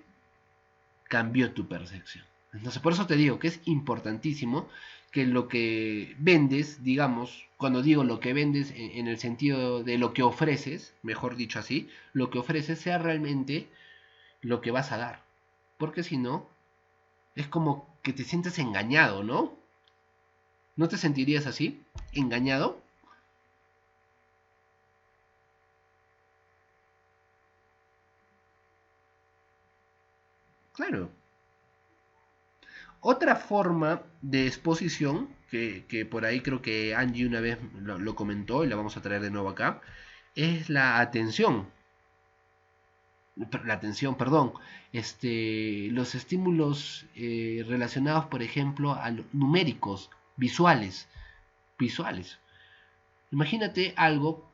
cambió tu percepción. Entonces, por eso te digo que es importantísimo que lo que vendes, digamos, cuando digo lo que vendes en el sentido de lo que ofreces, mejor dicho así, lo que ofreces sea realmente lo que vas a dar. Porque si no, es como que te sientes engañado, ¿no? ¿No te sentirías así? ¿Engañado? Claro. Otra forma de exposición, que por ahí creo que Angie una vez lo comentó y la vamos a traer de nuevo acá, es la atención. La atención, perdón. Los estímulos relacionados, por ejemplo, a numéricos, visuales. Visuales. Imagínate algo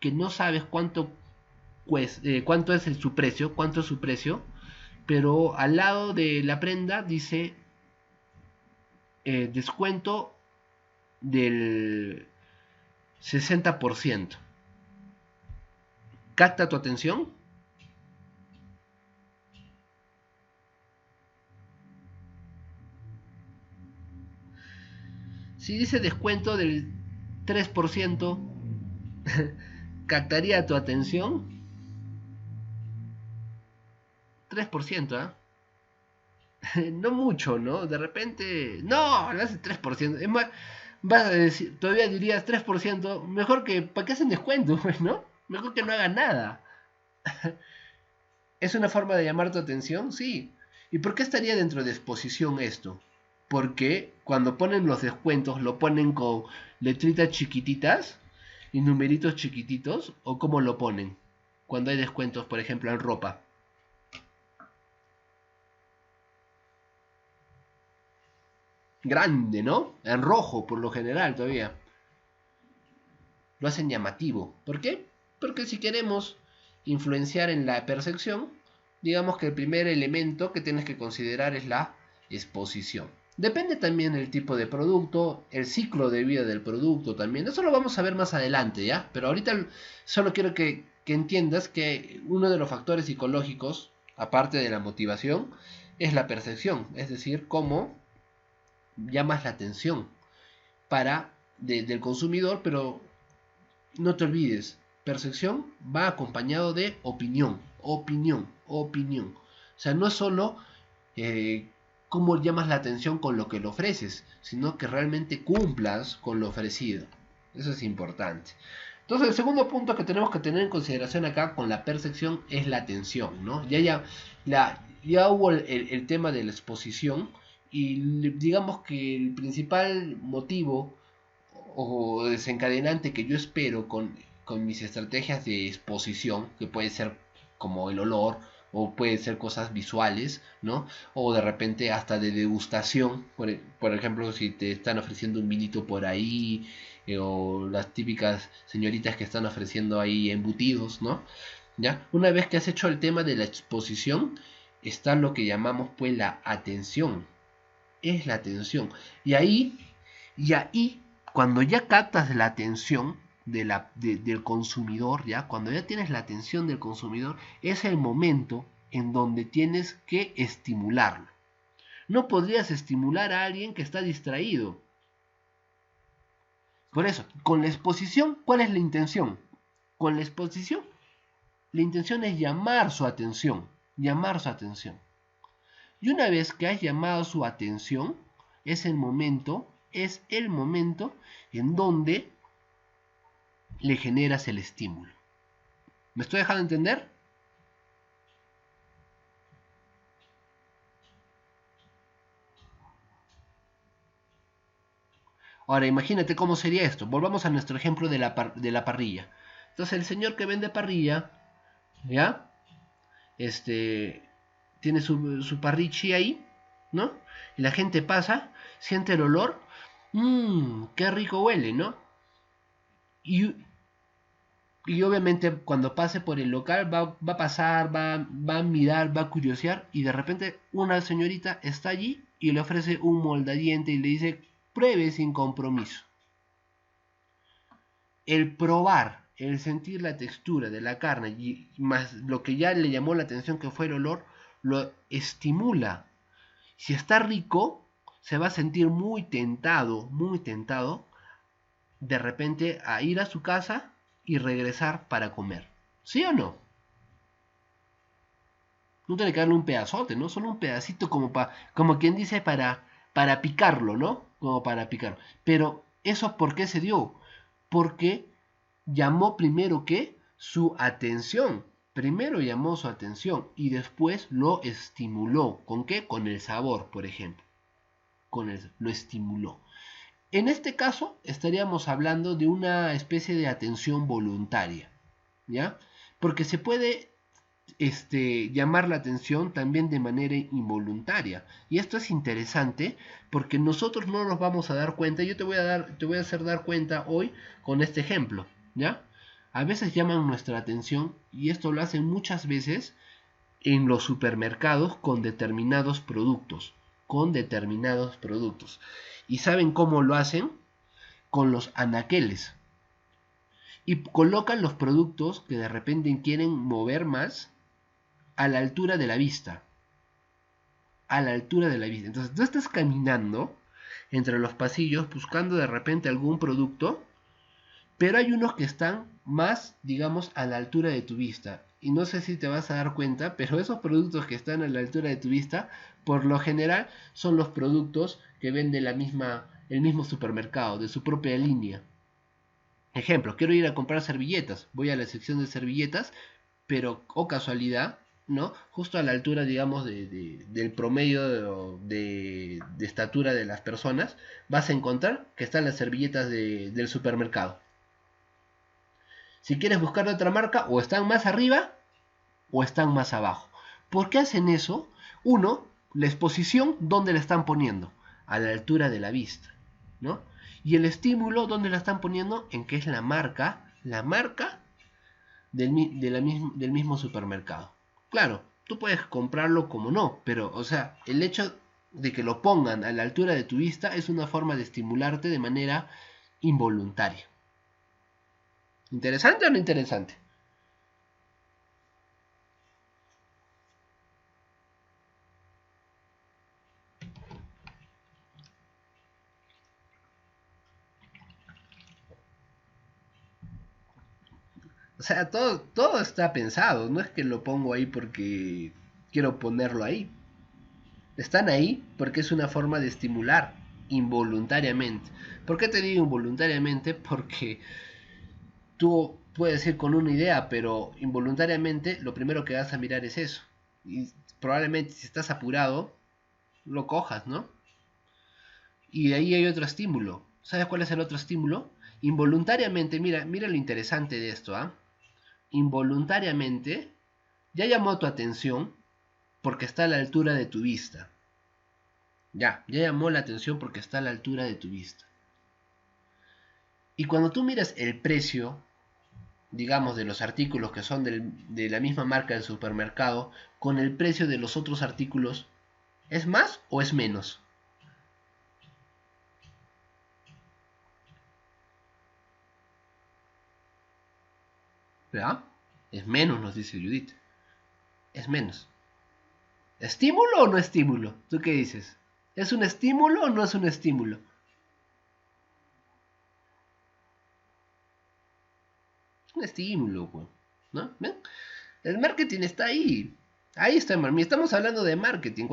que no sabes cuánto es su precio, cuánto es su precio, pero al lado de la prenda dice descuento del 60%. ¿Capta tu atención? Si dice descuento del 3%, ¿captaría tu atención? 3%, ¿eh? No mucho, ¿no? De repente, no, no hace 3%. Es más, vas a decir, todavía dirías 3%, mejor que, ¿para qué hacen descuento, pues, no? Mejor que no hagan nada. ¿Es una forma de llamar tu atención? Sí. ¿Y por qué estaría dentro de exposición esto? Porque cuando ponen los descuentos lo ponen con letritas chiquititas y numeritos chiquititos, o cómo lo ponen cuando hay descuentos, por ejemplo, en ropa. Grande, ¿no? En rojo, por lo general, todavía. Lo hacen llamativo. ¿Por qué? Porque si queremos influenciar en la percepción, digamos que el primer elemento que tienes que considerar es la exposición. Depende también del tipo de producto, el ciclo de vida del producto también. Eso lo vamos a ver más adelante, ¿ya? Pero ahorita solo quiero que entiendas que uno de los factores psicológicos, aparte de la motivación, es la percepción. Es decir, cómo llamas la atención del consumidor, pero no te olvides, percepción va acompañado de opinión, opinión, opinión. O sea, no es solo eh, cómo llamas la atención con lo que le ofreces, sino que realmente cumplas con lo ofrecido. Eso es importante. Entonces, el segundo punto que tenemos que tener en consideración acá con la percepción es la atención, ¿no? Ya hubo el tema de la exposición y digamos que el principal motivo o desencadenante que yo espero con mis estrategias de exposición, que puede ser como el olor, o puede ser cosas visuales, ¿no? O de repente hasta de degustación, por ejemplo, si te están ofreciendo un vinito por ahí, o las típicas señoritas que están ofreciendo ahí embutidos, ¿no? ¿Ya? Una vez que has hecho el tema de la exposición, está lo que llamamos pues la atención. Es la atención. Y ahí cuando ya captas la atención del consumidor, ya cuando ya tienes la atención del consumidor, es el momento en donde tienes que estimularlo. No podrías estimular a alguien que está distraído. Por eso, con la exposición, ¿cuál es la intención? Con la exposición, la intención es llamar su atención, llamar su atención. Y una vez que has llamado su atención, es el momento es el momento en donde le generas el estímulo. ¿Me estoy dejando entender? Ahora imagínate cómo sería esto. Volvamos a nuestro ejemplo de la parrilla. Entonces el señor que vende parrilla, ¿ya? Tiene su parrichi ahí, ¿no? Y la gente pasa, siente el olor. Qué rico huele, ¿no? Y, y obviamente cuando pase por el local va a pasar, va a mirar, va a curiosear y de repente una señorita está allí y le ofrece un moldadiente y le dice, pruebe sin compromiso. El probar, el sentir la textura de la carne y más lo que ya le llamó la atención que fue el olor, lo estimula. Si está rico, se va a sentir muy tentado de repente a ir a su casa y regresar para comer. ¿Sí o no? No tiene que darle un pedazote, ¿no? Solo un pedacito como quien dice para picarlo, ¿no? Como para picarlo. Pero eso ¿por qué se dio? Porque llamó primero que su atención. Primero llamó su atención y después lo estimuló. ¿Con qué? Con el sabor, por ejemplo. Lo estimuló. En este caso estaríamos hablando de una especie de atención voluntaria, ¿ya? Porque se puede llamar la atención también de manera involuntaria. Y esto es interesante porque nosotros no nos vamos a dar cuenta. Yo te voy a hacer dar cuenta hoy con este ejemplo, ¿ya? A veces llaman nuestra atención y esto lo hacen muchas veces en los supermercados con determinados productos, ¿Y saben cómo lo hacen? Con los anaqueles. Y colocan los productos que de repente quieren mover más a la altura de la vista. A la altura de la vista. Entonces tú estás caminando entre los pasillos buscando de repente algún producto, pero hay unos que están más, digamos, a la altura de tu vista. Y no sé si te vas a dar cuenta, pero esos productos que están a la altura de tu vista, por lo general, son los productos que vende el mismo supermercado, de su propia línea. Ejemplo, quiero ir a comprar servilletas. Voy a la sección de servilletas, pero, o casualidad, ¿no? Justo a la altura, digamos, del promedio de estatura de las personas, vas a encontrar que están las servilletas del supermercado. Si quieres buscar otra marca, o están más arriba o están más abajo. ¿Por qué hacen eso? Uno, la exposición, ¿dónde la están poniendo? A la altura de la vista, ¿no? Y el estímulo, ¿dónde la están poniendo? En que es la marca del mismo supermercado. Claro, tú puedes comprarlo como no, pero, o sea, el hecho de que lo pongan a la altura de tu vista es una forma de estimularte de manera involuntaria. ¿Interesante o no interesante? O sea, todo está pensado, no es que lo pongo ahí porque quiero ponerlo ahí. Están ahí porque es una forma de estimular involuntariamente. ¿Por qué te digo involuntariamente? Porque tú puedes ir con una idea, pero involuntariamente lo primero que vas a mirar es eso. Y probablemente si estás apurado, lo cojas, ¿no? Y de ahí hay otro estímulo. ¿Sabes cuál es el otro estímulo? Involuntariamente, mira lo interesante de esto, ¿ah? Involuntariamente ya llamó tu atención porque está a la altura de tu vista. Ya llamó la atención porque está a la altura de tu vista. Y cuando tú miras el precio, digamos, de los artículos que son de la misma marca del supermercado, con el precio de los otros artículos, ¿es más o es menos? ¿Verdad? Es menos, nos dice Judith. Es menos. ¿Estímulo o no estímulo? ¿Tú qué dices? ¿Es un estímulo o no es un estímulo? Es un estímulo, pues, ¿no? ¿Ven? El marketing está ahí. Ahí está, mami. Estamos hablando de marketing.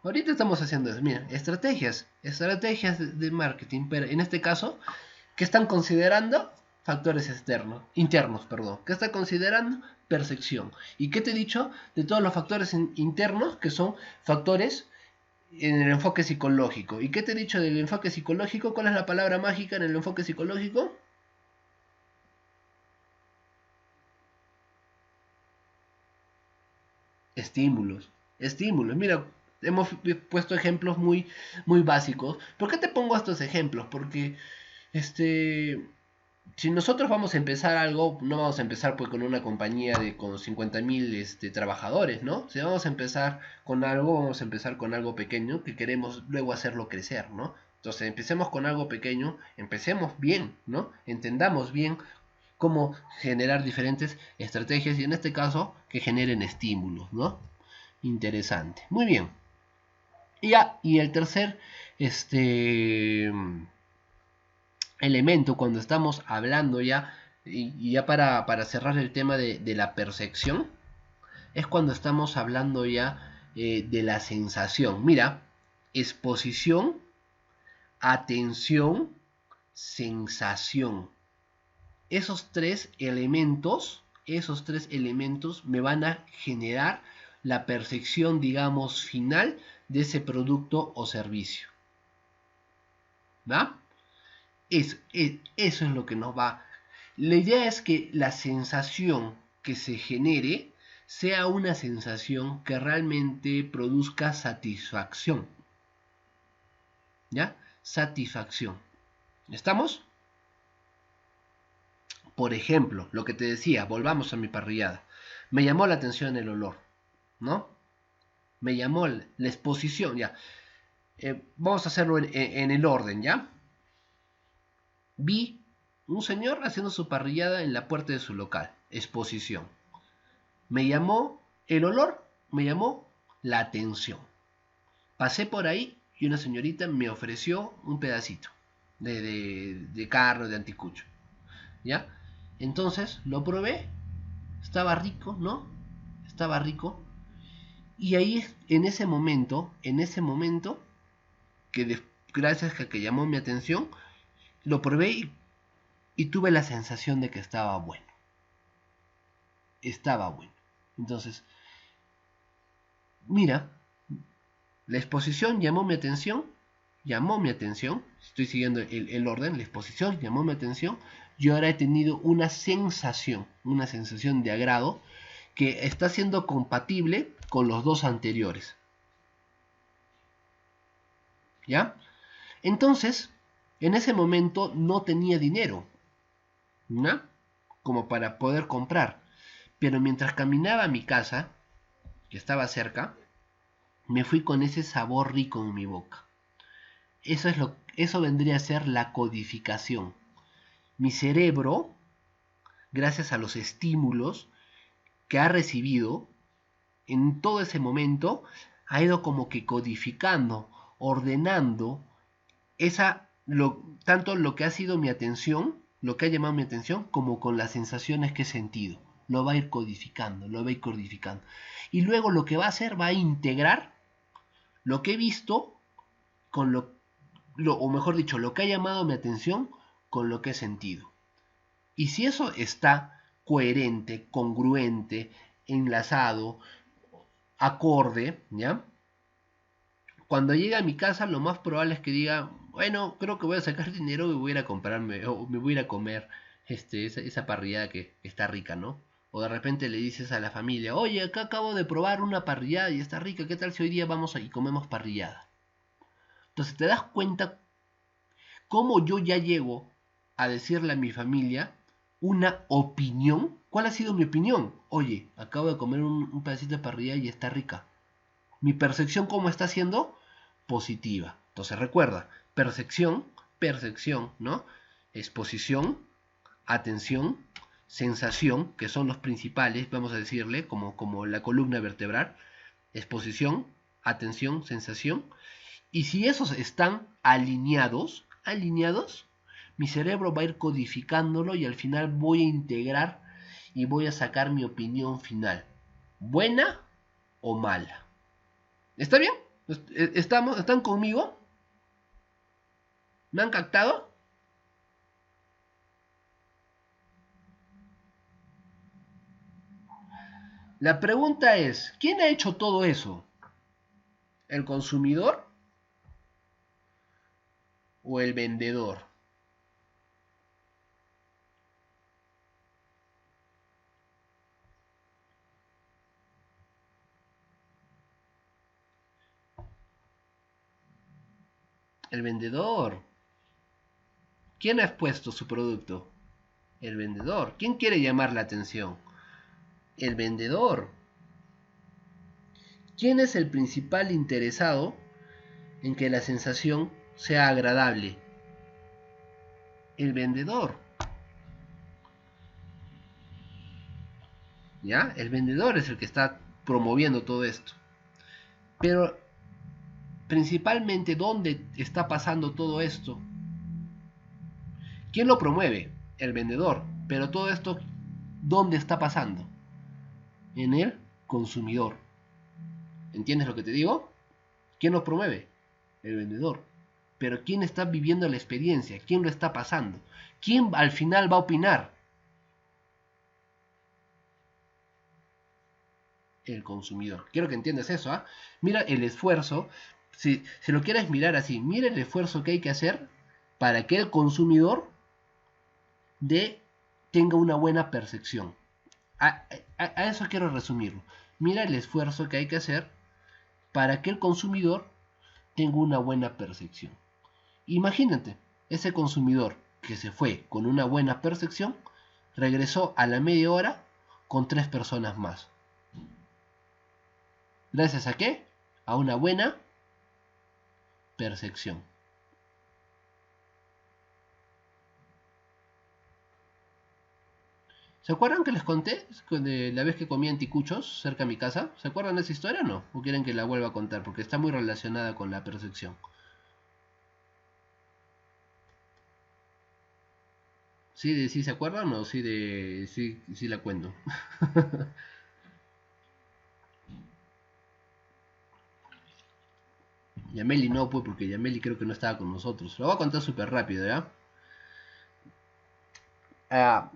Ahorita estamos haciendo eso. Mira, estrategias de marketing, pero en este caso, que están considerando factores externos, internos, perdón, que está considerando percepción. ¿Y qué te he dicho de todos los factores internos que son factores en el enfoque psicológico? ¿Y qué te he dicho del enfoque psicológico? ¿Cuál es la palabra mágica en el enfoque psicológico? Estímulos. Estímulos. Mira, hemos puesto ejemplos muy básicos. ¿Por qué te pongo estos ejemplos? Porque este, si nosotros vamos a empezar algo, no vamos a empezar pues con una compañía con 50.000 trabajadores, ¿no? Si vamos a empezar con algo, vamos a empezar con algo pequeño que queremos luego hacerlo crecer, ¿no? Entonces empecemos con algo pequeño, empecemos bien, ¿no? Entendamos bien cómo generar diferentes estrategias y en este caso que generen estímulos, ¿no? Interesante. Muy bien. Y el tercer elemento cuando estamos hablando ya, y ya para cerrar el tema de la percepción, es cuando estamos hablando ya de la sensación. Mira, exposición, atención, sensación. Esos tres elementos me van a generar la percepción, digamos, final de ese producto o servicio. ¿Va? Eso es lo que nos va. La idea es que la sensación que se genere sea una sensación que realmente produzca satisfacción. ¿Ya? Satisfacción. ¿Estamos? Por ejemplo, lo que te decía, volvamos a mi parrillada. Me llamó la atención el olor, ¿no? Me llamó la exposición, ya. Vamos a hacerlo en el orden, ¿ya? Vi un señor haciendo su parrillada en la puerta de su local, exposición. Me llamó el olor, me llamó la atención. Pasé por ahí y una señorita me ofreció un pedacito de carne, de anticucho, ¿ya? Entonces lo probé, estaba rico, ¿no? Estaba rico. Y ahí, en ese momento, gracias a que llamó mi atención, lo probé y tuve la sensación de que estaba bueno. Estaba bueno. Entonces, mira, la exposición llamó mi atención, estoy siguiendo el orden, la exposición llamó mi atención, yo ahora he tenido una sensación de agrado que está siendo compatible con los dos anteriores. ¿Ya? Entonces, en ese momento no tenía dinero, ¿no? Como para poder comprar. Pero mientras caminaba a mi casa, que estaba cerca, me fui con ese sabor rico en mi boca. Eso vendría a ser la codificación. Mi cerebro, gracias a los estímulos que ha recibido, en todo ese momento, ha ido como que codificando, ordenando tanto lo que ha sido mi atención, lo que ha llamado mi atención, como con las sensaciones que he sentido. Lo va a ir codificando. Y luego lo que va a hacer, va a integrar lo que he visto con o mejor dicho, lo que ha llamado mi atención con lo que he sentido. Y si eso está coherente, congruente, enlazado, acorde, ¿ya? Cuando llegue a mi casa, lo más probable es que diga, bueno, creo que voy a sacar dinero y voy a ir a comprarme, o me voy a ir a comer esa parrillada que está rica, ¿no? O de repente le dices a la familia, oye, acá acabo de probar una parrillada y está rica, ¿qué tal si hoy día vamos y comemos parrillada? Entonces te das cuenta cómo yo ya llego a decirle a mi familia una opinión. ¿Cuál ha sido mi opinión? Oye, acabo de comer un pedacito de parrillada y está rica. Mi percepción, ¿cómo está siendo? Positiva. Entonces recuerda, percepción, ¿no? Exposición, atención, sensación, que son los principales, vamos a decirle, como la columna vertebral. Exposición, atención, sensación. Y si esos están alineados, mi cerebro va a ir codificándolo y al final voy a integrar y voy a sacar mi opinión final. ¿Buena o mala? ¿Está bien? ¿Están conmigo? ¿Me han captado? La pregunta es, ¿quién ha hecho todo eso? ¿El consumidor o el vendedor? El vendedor. ¿Quién ha expuesto su producto? El vendedor. ¿Quién quiere llamar la atención? El vendedor. ¿Quién es el principal interesado en que la sensación sea agradable? El vendedor. ¿Ya? El vendedor es el que está promoviendo todo esto. Pero principalmente, ¿dónde está pasando todo esto? ¿Quién lo promueve? El vendedor. Pero todo esto, ¿dónde está pasando? En el consumidor. ¿Entiendes lo que te digo? ¿Quién lo promueve? El vendedor. Pero ¿quién está viviendo la experiencia? ¿Quién lo está pasando? ¿Quién al final va a opinar? El consumidor. Quiero que entiendas eso, ¿ah? Mira el esfuerzo. Si lo quieres mirar así, mira el esfuerzo que hay que hacer para que el consumidor tenga una buena percepción. A eso quiero resumirlo. Mira el esfuerzo que hay que hacer para que el consumidor tenga una buena percepción. Imagínate, ese consumidor que se fue con una buena percepción, regresó a la media hora con 3 personas más. ¿Gracias a qué? A una buena percepción. ¿Se acuerdan que les conté de la vez que comí anticuchos cerca de mi casa? ¿Se acuerdan de esa historia o no? ¿O quieren que la vuelva a contar? Porque está muy relacionada con la percepción. ¿Sí se acuerdan o sí la cuento? Yameli no, pues porque Yameli creo que no estaba con nosotros. Lo voy a contar súper rápido, ¿ya?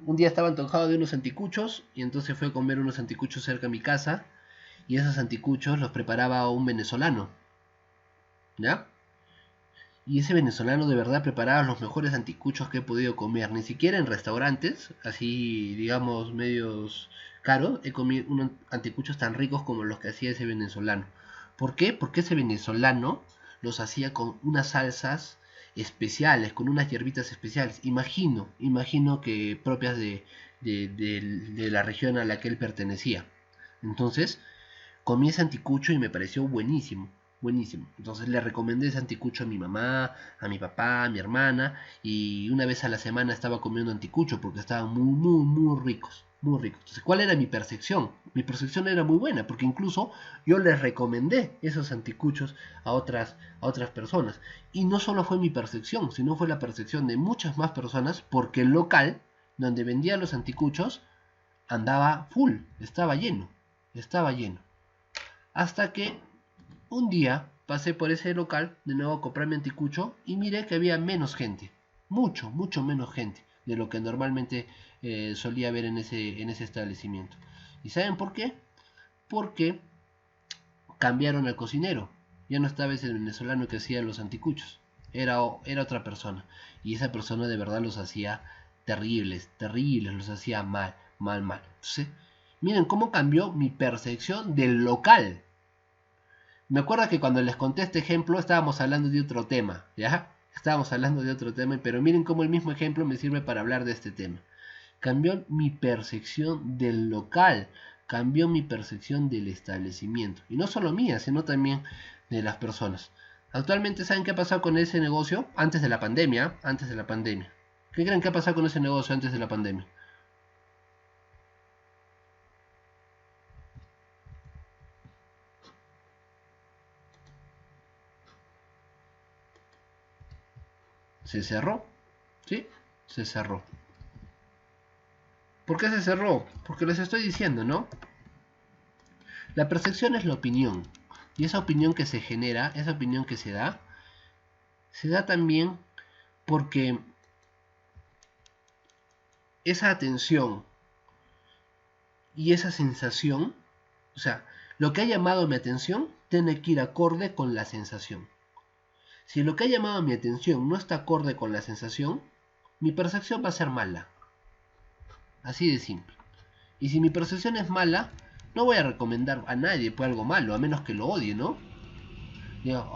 Un día estaba antojado de unos anticuchos y entonces fue a comer unos anticuchos cerca de mi casa y esos anticuchos los preparaba un venezolano, ¿ya? Y ese venezolano de verdad preparaba los mejores anticuchos que he podido comer. Ni siquiera en restaurantes, así digamos medios caros, he comido unos anticuchos tan ricos como los que hacía ese venezolano. ¿Por qué? Porque ese venezolano los hacía con unas salsas especiales, con unas hierbitas especiales. Imagino que propias de la región a la que él pertenecía. Entonces, comí ese anticucho y me pareció buenísimo, buenísimo. Entonces le recomendé ese anticucho a mi mamá, a mi papá, a mi hermana, y una vez a la semana estaba comiendo anticucho porque estaban muy ricos, muy ricos. Entonces, ¿cuál era mi percepción? Mi percepción era muy buena porque incluso yo les recomendé esos anticuchos a otras personas. Y no solo fue mi percepción, sino fue la percepción de muchas más personas porque el local donde vendía los anticuchos andaba full, estaba lleno, estaba lleno. Hasta que un día pasé por ese local de nuevo a comprar mi anticucho y miré que había menos gente. Mucho menos gente de lo que normalmente solía haber en ese establecimiento. ¿Y saben por qué? Porque cambiaron al cocinero. Ya no estaba ese venezolano que hacía los anticuchos. Era otra persona. Y esa persona de verdad los hacía terribles, los hacía mal. Entonces, miren cómo cambió mi percepción del local. Me acuerdo que cuando les conté este ejemplo estábamos hablando de otro tema, ¿ya? Estábamos hablando de otro tema, pero miren cómo el mismo ejemplo me sirve para hablar de este tema. Cambió mi percepción del local, cambió mi percepción del establecimiento. Y no solo mía, sino también de las personas. Actualmente, ¿saben qué ha pasado con ese negocio? Antes de la pandemia, antes de la pandemia. ¿Qué creen que ha pasado con ese negocio antes de la pandemia? Se cerró, ¿sí? Se cerró. ¿Por qué se cerró? Porque les estoy diciendo, ¿no? La percepción es la opinión. Y esa opinión que se genera, esa opinión que se da también porque esa atención y esa sensación, o sea, lo que ha llamado mi atención tiene que ir acorde con la sensación. Si lo que ha llamado mi atención no está acorde con la sensación, mi percepción va a ser mala. Así de simple. Y si mi percepción es mala, no voy a recomendar a nadie por algo malo, a menos que lo odie, ¿no? Digo,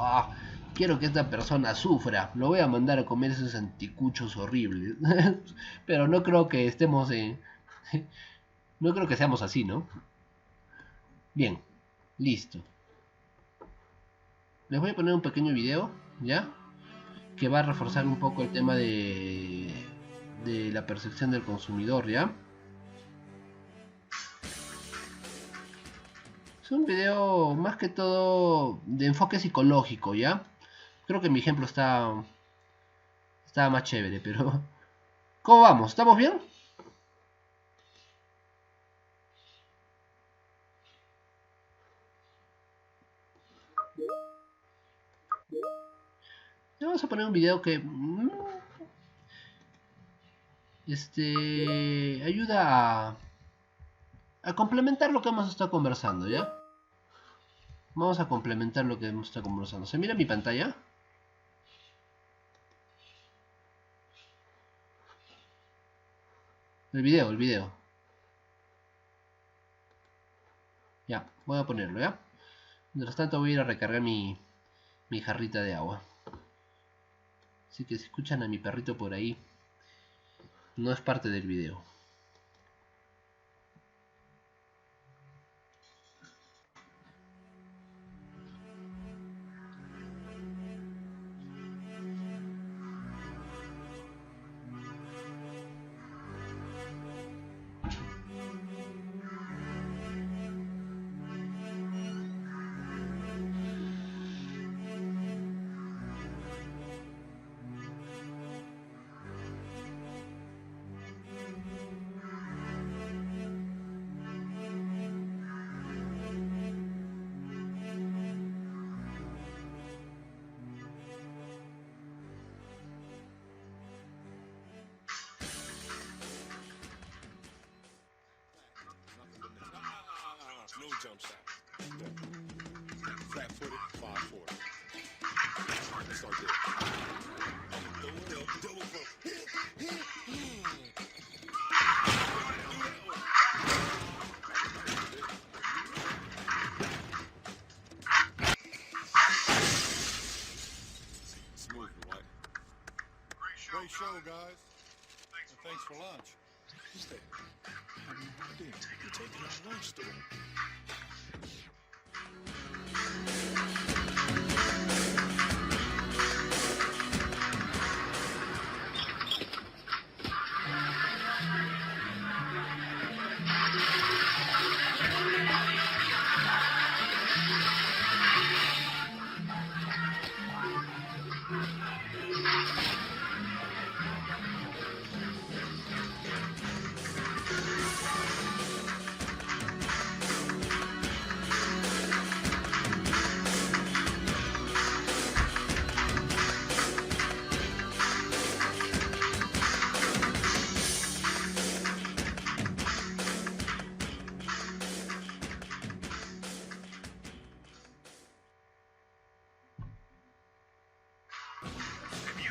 quiero que esta persona sufra, lo voy a mandar a comer esos anticuchos horribles. Pero no creo que estemos en... no creo que seamos así, ¿no? Bien, listo. Les voy a poner un pequeño video, ¿ya? Que va a reforzar un poco el tema de la percepción del consumidor, ¿ya? Es un video más que todo de enfoque psicológico, ¿ya? Creo que mi ejemplo está más chévere, pero... ¿Cómo vamos? ¿Estamos bien? Vamos a poner un video que... ayuda a complementar lo que hemos estado conversando, ¿ya? Vamos a complementar lo que hemos estado conversando. ¿Se mira mi pantalla? El video. Ya, voy a ponerlo, ¿ya? Mientras tanto voy a ir a recargar mi jarrita de agua. Así que si escuchan a mi perrito por ahí, no es parte del video. No jump shot. Flat footed, 540. Let's start there. Double pump. Smooth, right? Great show, guys. And thanks for lunch. Who's that? You're taking us lunch, though.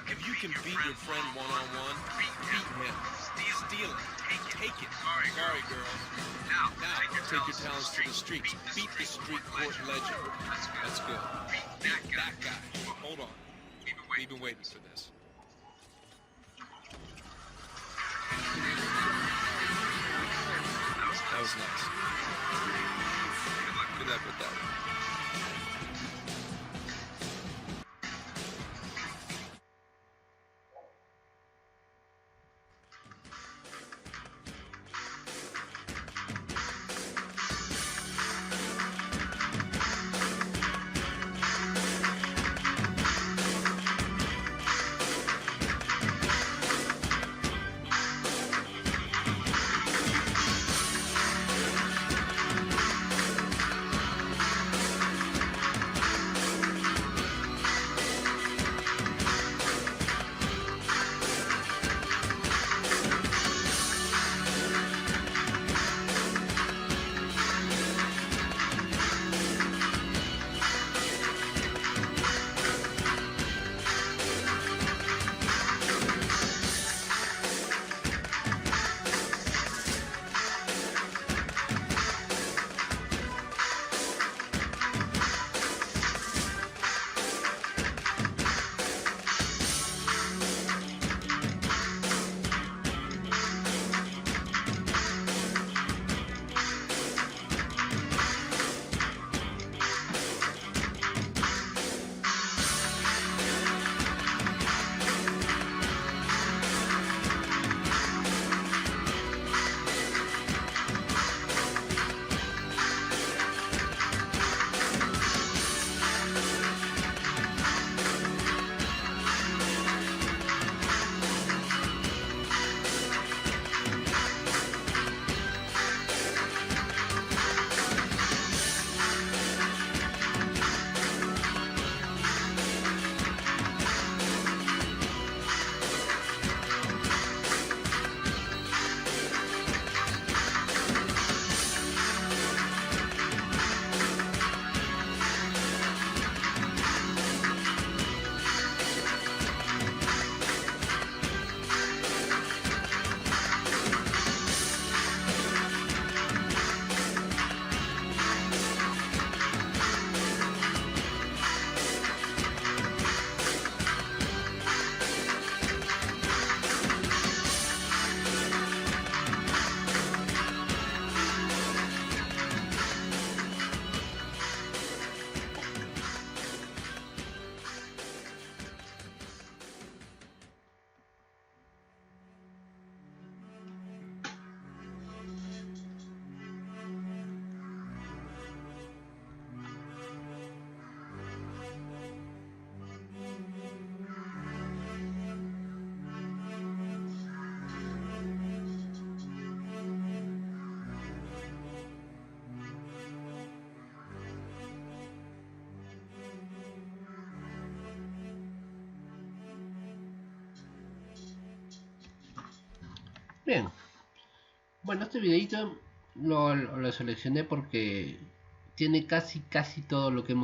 If you can beat your friend one-on-one, beat him. Steal it. Take it. Sorry, girls. Now, take your talents to the streets. Beat the street court legend. That's good. Beat that guy. Hold on. We've been waiting for this. That was nice. Good luck with that one. Bien, bueno, este videito lo seleccioné porque tiene casi todo lo que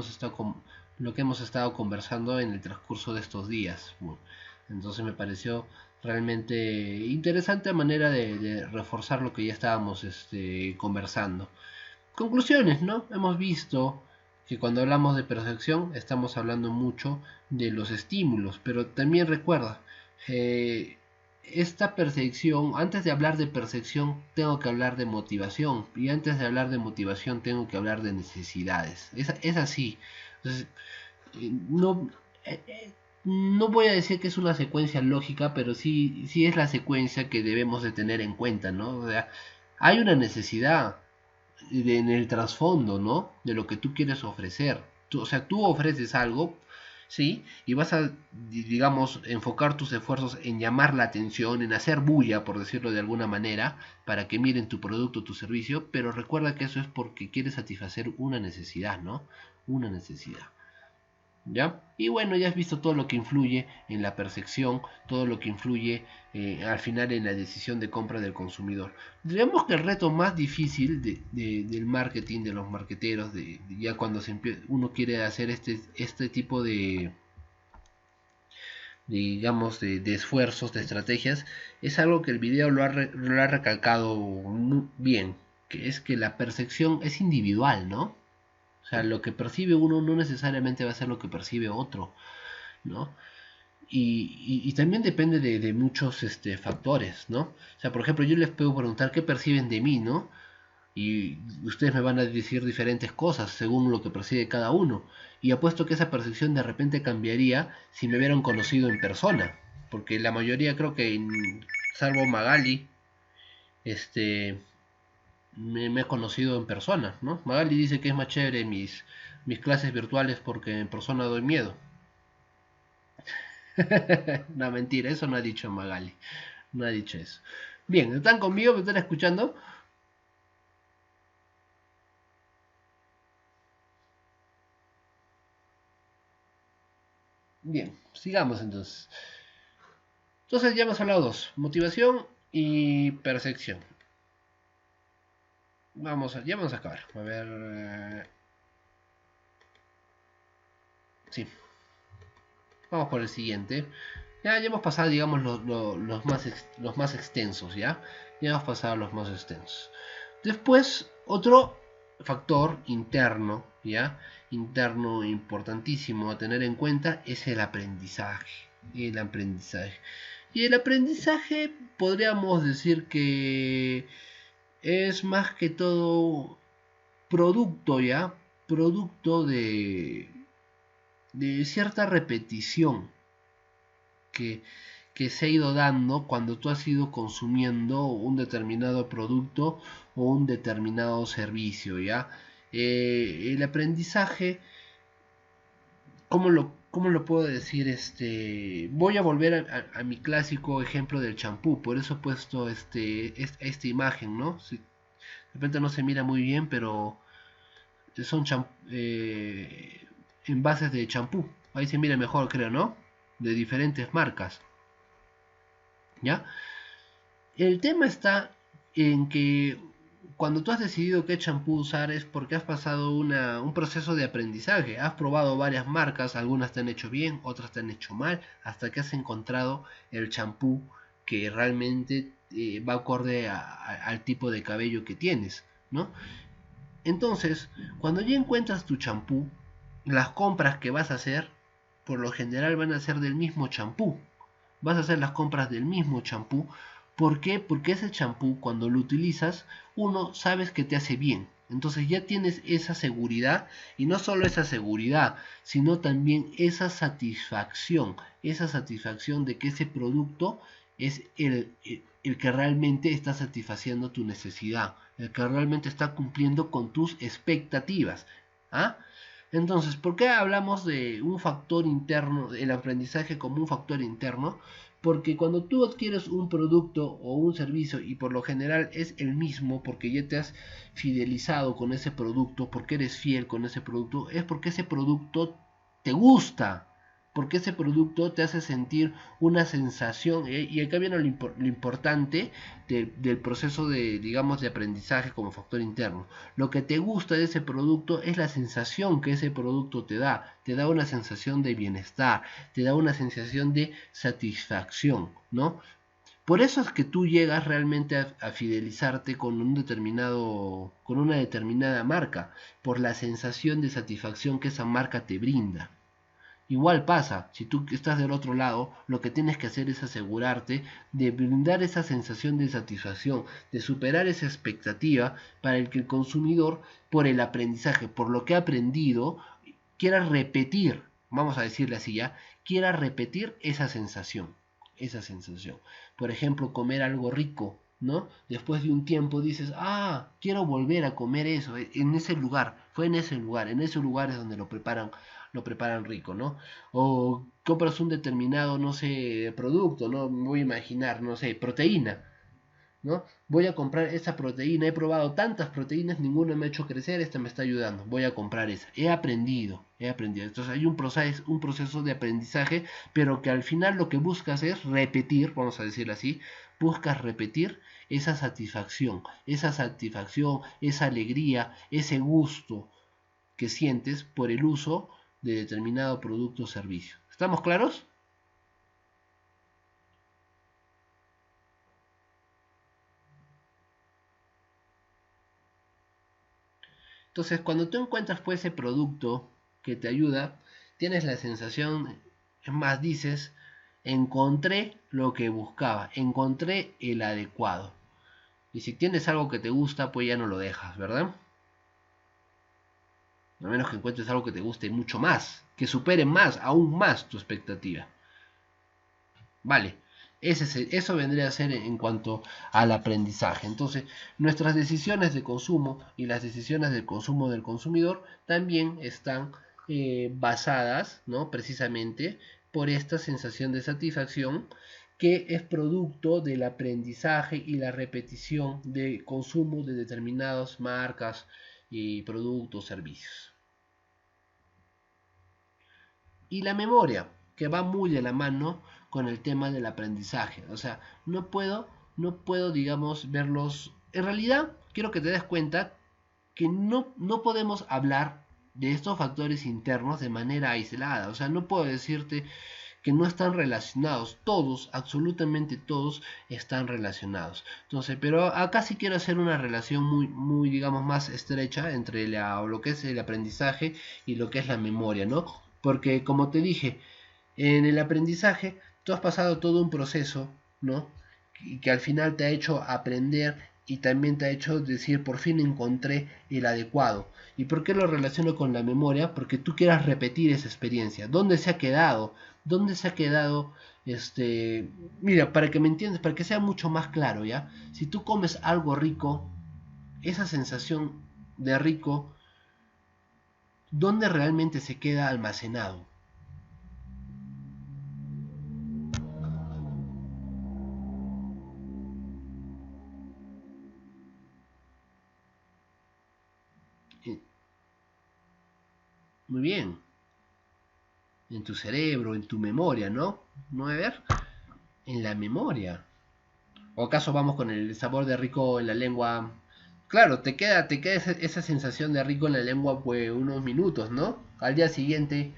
lo que hemos estado conversando en el transcurso de estos días. Bueno, entonces me pareció realmente interesante manera de reforzar lo que ya estábamos conversando. Conclusiones, ¿no? Hemos visto que cuando hablamos de percepción estamos hablando mucho de los estímulos, pero también recuerda, eh, esta percepción, antes de hablar de percepción, tengo que hablar de motivación, y antes de hablar de motivación, tengo que hablar de necesidades. Es así. Entonces, no, eh, eh, no voy a decir que es una secuencia lógica, pero sí es la secuencia que debemos de tener en cuenta, ¿no? O sea, hay una necesidad en el trasfondo, ¿no? De lo que tú quieres ofrecer. O sea, tú ofreces algo, ¿sí? Y vas a, digamos, enfocar tus esfuerzos en llamar la atención, en hacer bulla, por decirlo de alguna manera, para que miren tu producto, tu servicio, pero recuerda que eso es porque quieres satisfacer una necesidad, ¿no? Una necesidad. ¿Ya? Y bueno, ya has visto todo lo que influye en la percepción, todo lo que influye al final en la decisión de compra del consumidor. Digamos que el reto más difícil del marketing, de los marketeros, ya cuando uno quiere hacer este tipo digamos, de esfuerzos, de estrategias, es algo que el video lo ha recalcado muy bien, que es que la percepción es individual, ¿no? O sea, lo que percibe uno no necesariamente va a ser lo que percibe otro, ¿no? Y también depende de muchos factores, ¿no? O sea, por ejemplo, yo les puedo preguntar qué perciben de mí, ¿no? Y ustedes me van a decir diferentes cosas según lo que percibe cada uno. Y apuesto que esa percepción de repente cambiaría si me hubieran conocido en persona. Porque la mayoría creo que, salvo Magali, este, me ha conocido en persona, ¿no? Magali dice que es más chévere mis clases virtuales porque en persona doy miedo. No, mentira, eso no ha dicho Magali. No ha dicho eso. Bien, ¿están conmigo? ¿Me están escuchando? Bien, sigamos entonces. Entonces ya hemos hablado dos, motivación y percepción. Ya vamos a acabar. A ver, sí, vamos por el siguiente. Ya hemos pasado, digamos, los más extensos, ¿ya? Ya hemos pasado los más extensos. Después, otro factor interno, ¿ya? Interno importantísimo a tener en cuenta es el aprendizaje. El aprendizaje. Y el aprendizaje podríamos decir que es más que todo producto, ¿ya? Producto de cierta repetición que, que se ha ido dando cuando tú has ido consumiendo un determinado producto o un determinado servicio, ¿ya? El aprendizaje, cómo lo puedo decir? Voy a volver a mi clásico ejemplo del champú, por eso he puesto esta imagen, ¿no? Si, de repente no se mira muy bien, pero son envases de champú. Ahí se mira mejor, creo, ¿no? De diferentes marcas, ¿ya? El tema está en que cuando tú has decidido qué champú usar es porque has pasado un proceso de aprendizaje. Has probado varias marcas, algunas te han hecho bien, otras te han hecho mal, hasta que has encontrado el champú que realmente va acorde al tipo de cabello que tienes, ¿no? Entonces, cuando ya encuentras tu champú, las compras que vas a hacer, por lo general van a ser del mismo champú. Vas a hacer las compras del mismo champú. ¿Por qué? Porque ese champú, cuando lo utilizas, uno sabes que te hace bien. Entonces ya tienes esa seguridad, y no solo esa seguridad, sino también esa satisfacción de que ese producto es el que realmente está satisfaciendo tu necesidad, el que realmente está cumpliendo con tus expectativas. ¿Ah? Entonces, ¿por qué hablamos de un factor interno, el aprendizaje como un factor interno? Porque cuando tú adquieres un producto o un servicio y por lo general es el mismo porque ya te has fidelizado con ese producto, porque eres fiel con ese producto, es porque ese producto te gusta, porque ese producto te hace sentir una sensación, y acá viene lo importante del proceso de, digamos, de aprendizaje como factor interno. Lo que te gusta de ese producto es la sensación que ese producto te da una sensación de bienestar, te da una sensación de satisfacción, ¿no? Por eso es que tú llegas realmente a fidelizarte con un determinado, con una determinada marca, por la sensación de satisfacción que esa marca te brinda. Igual pasa, si tú estás del otro lado, lo que tienes que hacer es asegurarte de brindar esa sensación de satisfacción, de superar esa expectativa para el que el consumidor, por el aprendizaje, por lo que ha aprendido, quiera repetir, vamos a decirle así ya, quiera repetir esa sensación, esa sensación. Por ejemplo, comer algo rico, ¿no? Después de un tiempo dices, ah, quiero volver a comer eso, en ese lugar, fue en ese lugar es donde lo preparan rico, ¿no? O compras un determinado, no sé, producto, ¿no? Me voy a imaginar, no sé, proteína, ¿no? Voy a comprar esa proteína, he probado tantas proteínas, ninguna me ha hecho crecer, esta me está ayudando, voy a comprar esa. He aprendido, he aprendido. Entonces hay un proceso de aprendizaje, pero que al final lo que buscas es repetir, vamos a decirlo así, buscas repetir esa satisfacción, esa alegría, ese gusto que sientes por el uso de determinado producto o servicio. ¿Estamos claros? Entonces, cuando tú encuentras pues ese producto que te ayuda, tienes la sensación, es más, dices, encontré lo que buscaba, encontré el adecuado. Y si tienes algo que te gusta, pues ya no lo dejas, ¿verdad? A menos que encuentres algo que te guste mucho más, que supere más, aún más tu expectativa. Vale, eso vendría a ser en cuanto al aprendizaje. Entonces, nuestras decisiones de consumo y las decisiones del consumo del consumidor también están basadas, ¿no? Precisamente por esta sensación de satisfacción que es producto del aprendizaje y la repetición de consumo de determinadas marcas y productos, servicios. Y la memoria, que va muy de la mano con el tema del aprendizaje. O sea, no puedo, digamos, verlos. En realidad, quiero que te des cuenta que no podemos hablar de estos factores internos de manera aislada. O sea, no puedo decirte que no están relacionados. Todos, absolutamente todos, están relacionados. Entonces, pero acá sí quiero hacer una relación muy, digamos, más estrecha entre lo que es el aprendizaje y lo que es la memoria, ¿no? Porque, como te dije, en el aprendizaje tú has pasado todo un proceso, ¿no? Y que al final te ha hecho aprender y también te ha hecho decir, por fin encontré el adecuado. ¿Y por qué lo relaciono con la memoria? Porque tú quieras repetir esa experiencia. ¿Dónde se ha quedado? ¿Dónde se ha quedado? Mira, para que me entiendas, para que sea mucho más claro, ¿ya? Si tú comes algo rico, esa sensación de rico, ¿dónde realmente se queda almacenado? Eh, Muy bien, en tu cerebro, en tu memoria, ¿no? ¿No? A ver, en la memoria. ¿O acaso vamos con el sabor de rico en la lengua? Claro, te queda esa sensación de rico en la lengua pues unos minutos, ¿no? Al día siguiente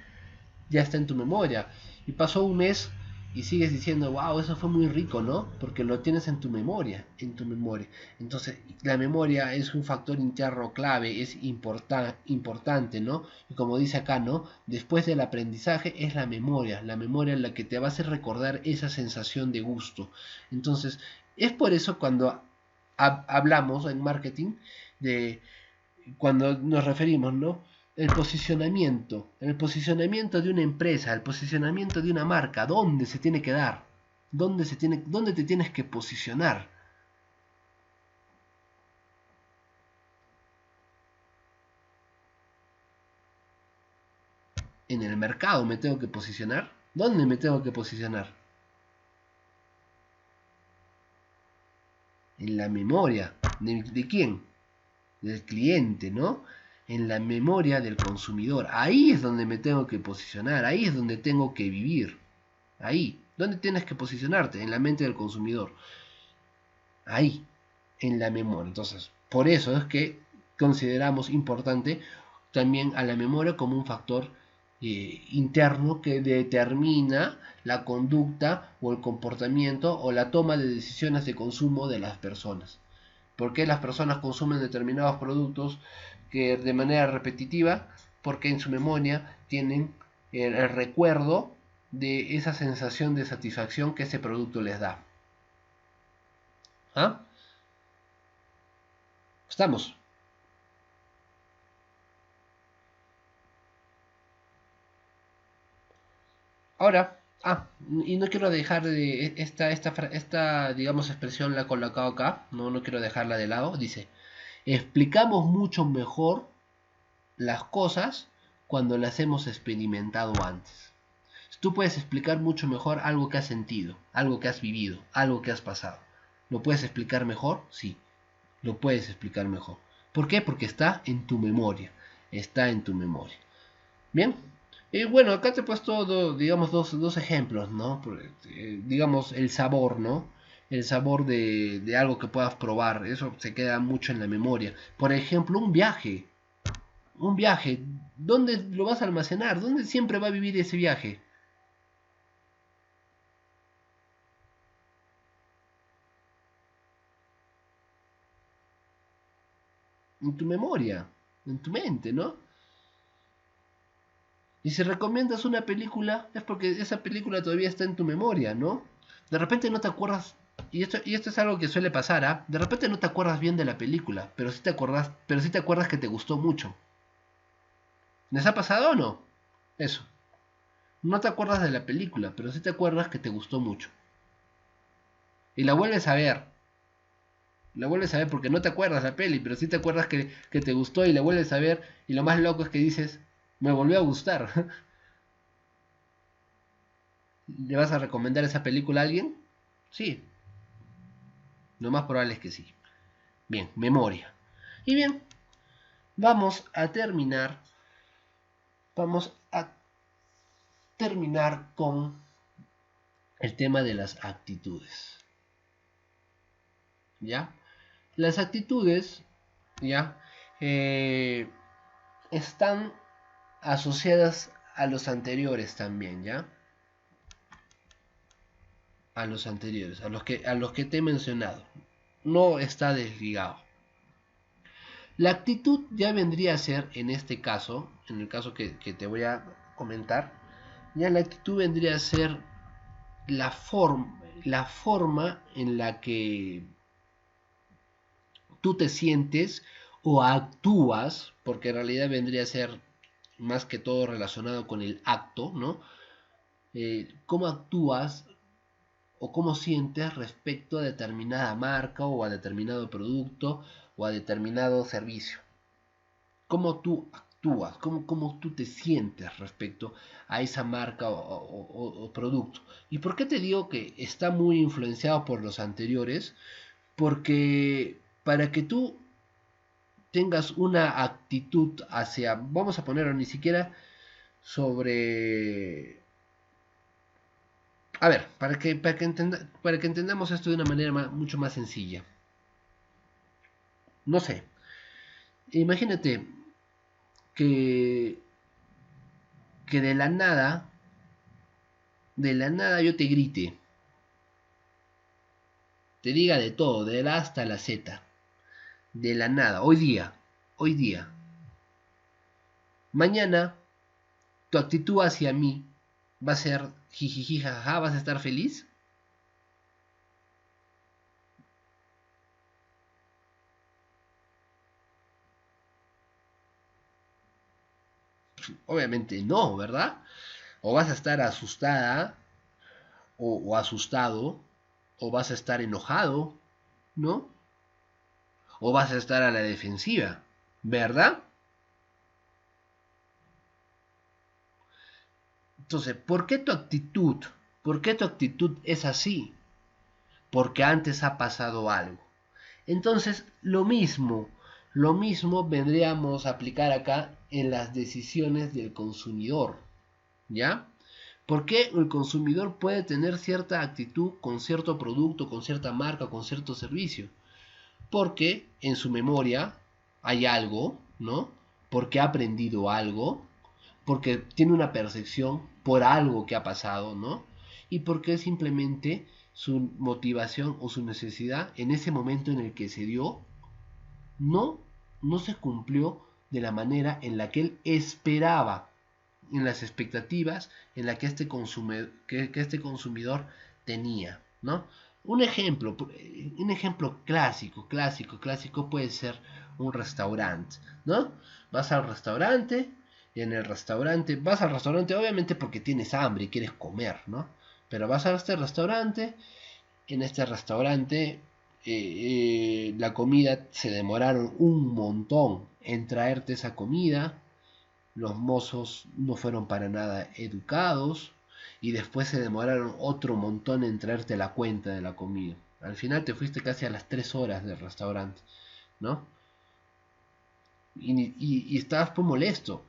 ya está en tu memoria. Y pasó un mes y sigues diciendo, wow, eso fue muy rico, ¿no? Porque lo tienes en tu memoria, en tu memoria. Entonces, la memoria es un factor interno clave, es importante, ¿no? Y como dice acá, ¿no? Después del aprendizaje es la memoria la que te va a hacer recordar esa sensación de gusto. Entonces, es por eso cuando hablamos en marketing de cuando nos referimos, ¿no? El posicionamiento de una empresa, el posicionamiento de una marca, ¿dónde se tiene que dar? ¿Dónde te tienes que posicionar? ¿En el mercado me tengo que posicionar? ¿Dónde me tengo que posicionar? En la memoria. ¿De quién? Del cliente, ¿no? en la memoria del consumidor. Ahí es donde me tengo que posicionar, ahí es donde tengo que vivir. Ahí, ¿dónde tienes que posicionarte? En la mente del consumidor. Ahí, en la memoria. Entonces, por eso es que consideramos importante también a la memoria como un factor interno que determina la conducta o el comportamiento o la toma de decisiones de consumo de las personas. ¿Por qué las personas consumen determinados productos que de manera repetitiva? Porque en su memoria tienen el recuerdo de esa sensación de satisfacción que ese producto les da. ¿Ah? ¿Estamos? Ahora, y no quiero dejar de esta digamos, expresión la he colocado acá, no quiero dejarla de lado. Dice, explicamos mucho mejor las cosas cuando las hemos experimentado antes. Tú puedes explicar mucho mejor algo que has sentido, algo que has vivido, algo que has pasado. ¿Lo puedes explicar mejor? Sí, lo puedes explicar mejor. ¿Por qué? Porque está en tu memoria. Está en tu memoria. Bien. Y bueno, acá te he puesto, digamos, dos ejemplos, ¿no? Digamos, el sabor, ¿no? El sabor de algo que puedas probar. Eso se queda mucho en la memoria. Por ejemplo, un viaje. Un viaje. ¿Dónde lo vas a almacenar? ¿Dónde siempre va a vivir ese viaje? En tu memoria, en tu mente, ¿no? Y si recomiendas una película, es porque esa película todavía está en tu memoria, ¿no? De repente no te acuerdas, y esto es algo que suele pasar, ¿ah? De repente no te acuerdas bien de la película, pero sí te acuerdas que te gustó mucho. ¿Les ha pasado o no? Eso. No te acuerdas de la película, pero sí te acuerdas que te gustó mucho. Y la vuelves a ver. La vuelves a ver porque no te acuerdas la peli, pero sí te acuerdas que te gustó y la vuelves a ver. Y lo más loco es que dices, me volvió a gustar. ¿Le vas a recomendar esa película a alguien? Sí, lo más probable es que sí. Bien, memoria. Y bien, vamos a terminar. Vamos a terminar con el tema de las actitudes. ¿Ya? Las actitudes, ¿ya? Están asociadas a los anteriores también, ¿ya? A los anteriores, a los que te he mencionado. No está desligado. La actitud ya vendría a ser, en este caso, en el caso que te voy a comentar, ya la actitud vendría a ser la forma en la que tú te sientes o actúas, porque en realidad vendría a ser más que todo relacionado con el acto, ¿no? Cómo actúas o cómo sientes respecto a determinada marca o a determinado producto o a determinado servicio. Cómo tú actúas, cómo tú te sientes respecto a esa marca o producto. ¿Y por qué te digo que está muy influenciado por los anteriores? Porque para que tú tengas una actitud hacia, vamos a ponerlo ni siquiera sobre... A ver, para que entendamos esto de una manera mucho más sencilla. No sé, imagínate que, que de la nada yo te grite, te diga de todo, de la A hasta la Z, de la nada, hoy día. Mañana tu actitud hacia mí va a ser jijiji jaja, vas a estar feliz. Obviamente no, ¿verdad? O vas a estar asustada o asustado, o vas a estar enojado, ¿no? O vas a estar a la defensiva, ¿verdad? Entonces, ¿por qué tu actitud? ¿Por qué tu actitud es así? Porque antes ha pasado algo. Entonces, lo mismo. Lo mismo vendríamos a aplicar acá en las decisiones del consumidor, ¿ya? ¿Por qué el consumidor puede tener cierta actitud con cierto producto, con cierta marca, con cierto servicio? Porque en su memoria hay algo, ¿no? Porque ha aprendido algo, porque tiene una percepción por algo que ha pasado, ¿no? Y porque simplemente su motivación o su necesidad en ese momento en el que se dio no, no se cumplió de la manera en la que él esperaba, en las expectativas en la que que este consumidor tenía, ¿no? Un ejemplo clásico puede ser un restaurante, ¿no? Vas al restaurante y en el restaurante, vas al restaurante obviamente porque tienes hambre y quieres comer, ¿no? Pero vas a este restaurante, en este restaurante la comida se demoraron un montón en traerte esa comida, los mozos no fueron para nada educados y después se demoraron otro montón en traerte la cuenta de la comida. Al final te fuiste casi a las 3 horas del restaurante, ¿no? Y estabas pues molesto,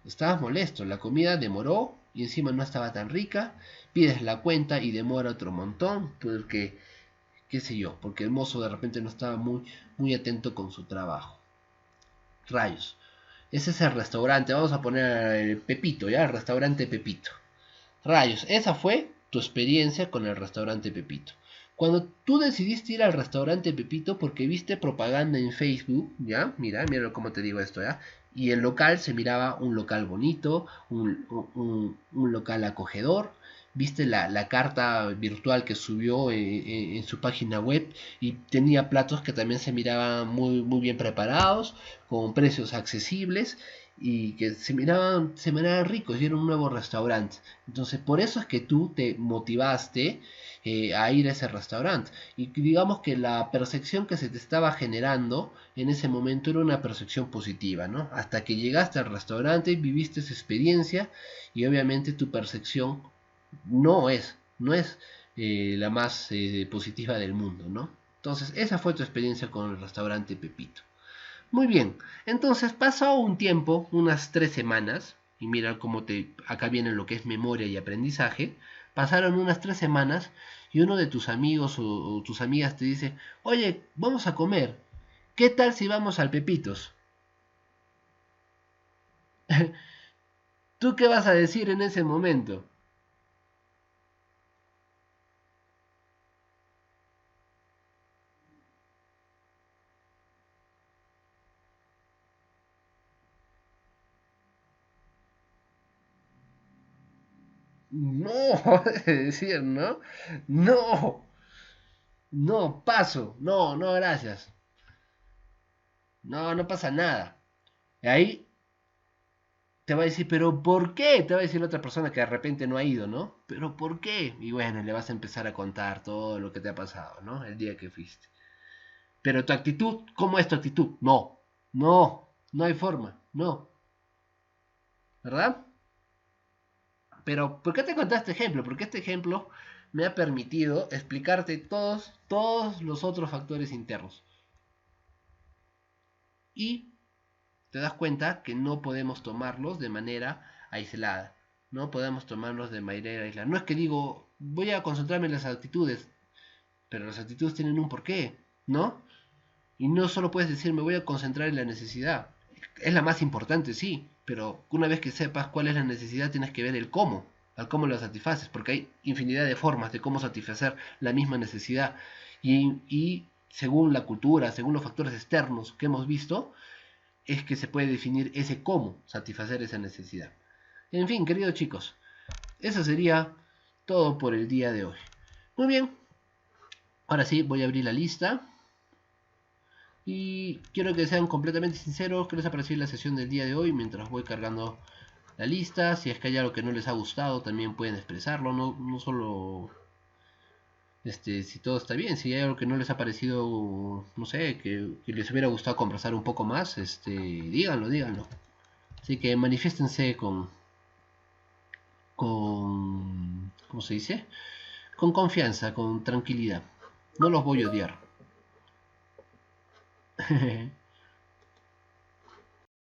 la comida demoró y encima no estaba tan rica, pides la cuenta y demora otro montón, porque, qué sé yo, porque el mozo de repente no estaba muy atento con su trabajo. Rayos. Ese es el restaurante, vamos a poner el Pepito, ¿ya? El restaurante Pepito. Rayos, esa fue tu experiencia con el restaurante Pepito. Cuando tú decidiste ir al restaurante Pepito porque viste propaganda en Facebook, ¿ya? Mira cómo te digo esto, ¿ya? Y el local se miraba un local bonito, un local acogedor. Viste la carta virtual que subió en su página web y tenía platos que también se miraban muy bien preparados, con precios accesibles y que se miraban ricos y era un nuevo restaurante. Entonces por eso es que tú te motivaste a ir a ese restaurante. Y digamos que la percepción que se te estaba generando en ese momento era una percepción positiva, ¿no? Hasta que llegaste al restaurante y viviste esa experiencia y obviamente tu percepción no es la más positiva del mundo, ¿no? Entonces esa fue tu experiencia con el restaurante Pepito. Muy bien, entonces pasó un tiempo, unas 3 semanas, y mira acá viene lo que es memoria y aprendizaje, pasaron unas 3 semanas y uno de tus amigos o tus amigas te dice, oye, vamos a comer, ¿qué tal si vamos al Pepitos? ¿Tú qué vas a decir en ese momento? No, es decir, ¿no? No, no, paso, no, gracias. No, no pasa nada. Y ahí te va a decir, pero ¿por qué? Te va a decir la otra persona que de repente no ha ido, ¿no? Pero ¿por qué? Y bueno, le vas a empezar a contar todo lo que te ha pasado, ¿no? El día que fuiste. Pero tu actitud, ¿cómo es tu actitud? No, no hay forma, no, ¿verdad? Pero ¿por qué te conté este ejemplo? Porque este ejemplo me ha permitido explicarte todos los otros factores internos. Y te das cuenta que no podemos tomarlos de manera aislada. No podemos tomarlos de manera aislada. No es que digo, voy a concentrarme en las actitudes, pero las actitudes tienen un porqué, ¿no? Y no solo puedes decir, me voy a concentrar en la necesidad. Es la más importante, sí, pero una vez que sepas cuál es la necesidad, tienes que ver el cómo, al cómo la satisfaces, porque hay infinidad de formas de cómo satisfacer la misma necesidad. Y según la cultura, según los factores externos que hemos visto, es que se puede definir ese cómo satisfacer esa necesidad. En fin, queridos chicos, eso sería todo por el día de hoy. Muy bien, ahora sí voy a abrir la lista y quiero que sean completamente sinceros qué les ha parecido la sesión del día de hoy mientras voy cargando la lista. Si es que hay algo que no les ha gustado, también pueden expresarlo, no solo si todo está bien, si hay algo que no les ha parecido, no sé, que les hubiera gustado conversar un poco más, díganlo. Así que manifiéstense ¿cómo se dice? Con confianza, con tranquilidad. No los voy a odiar.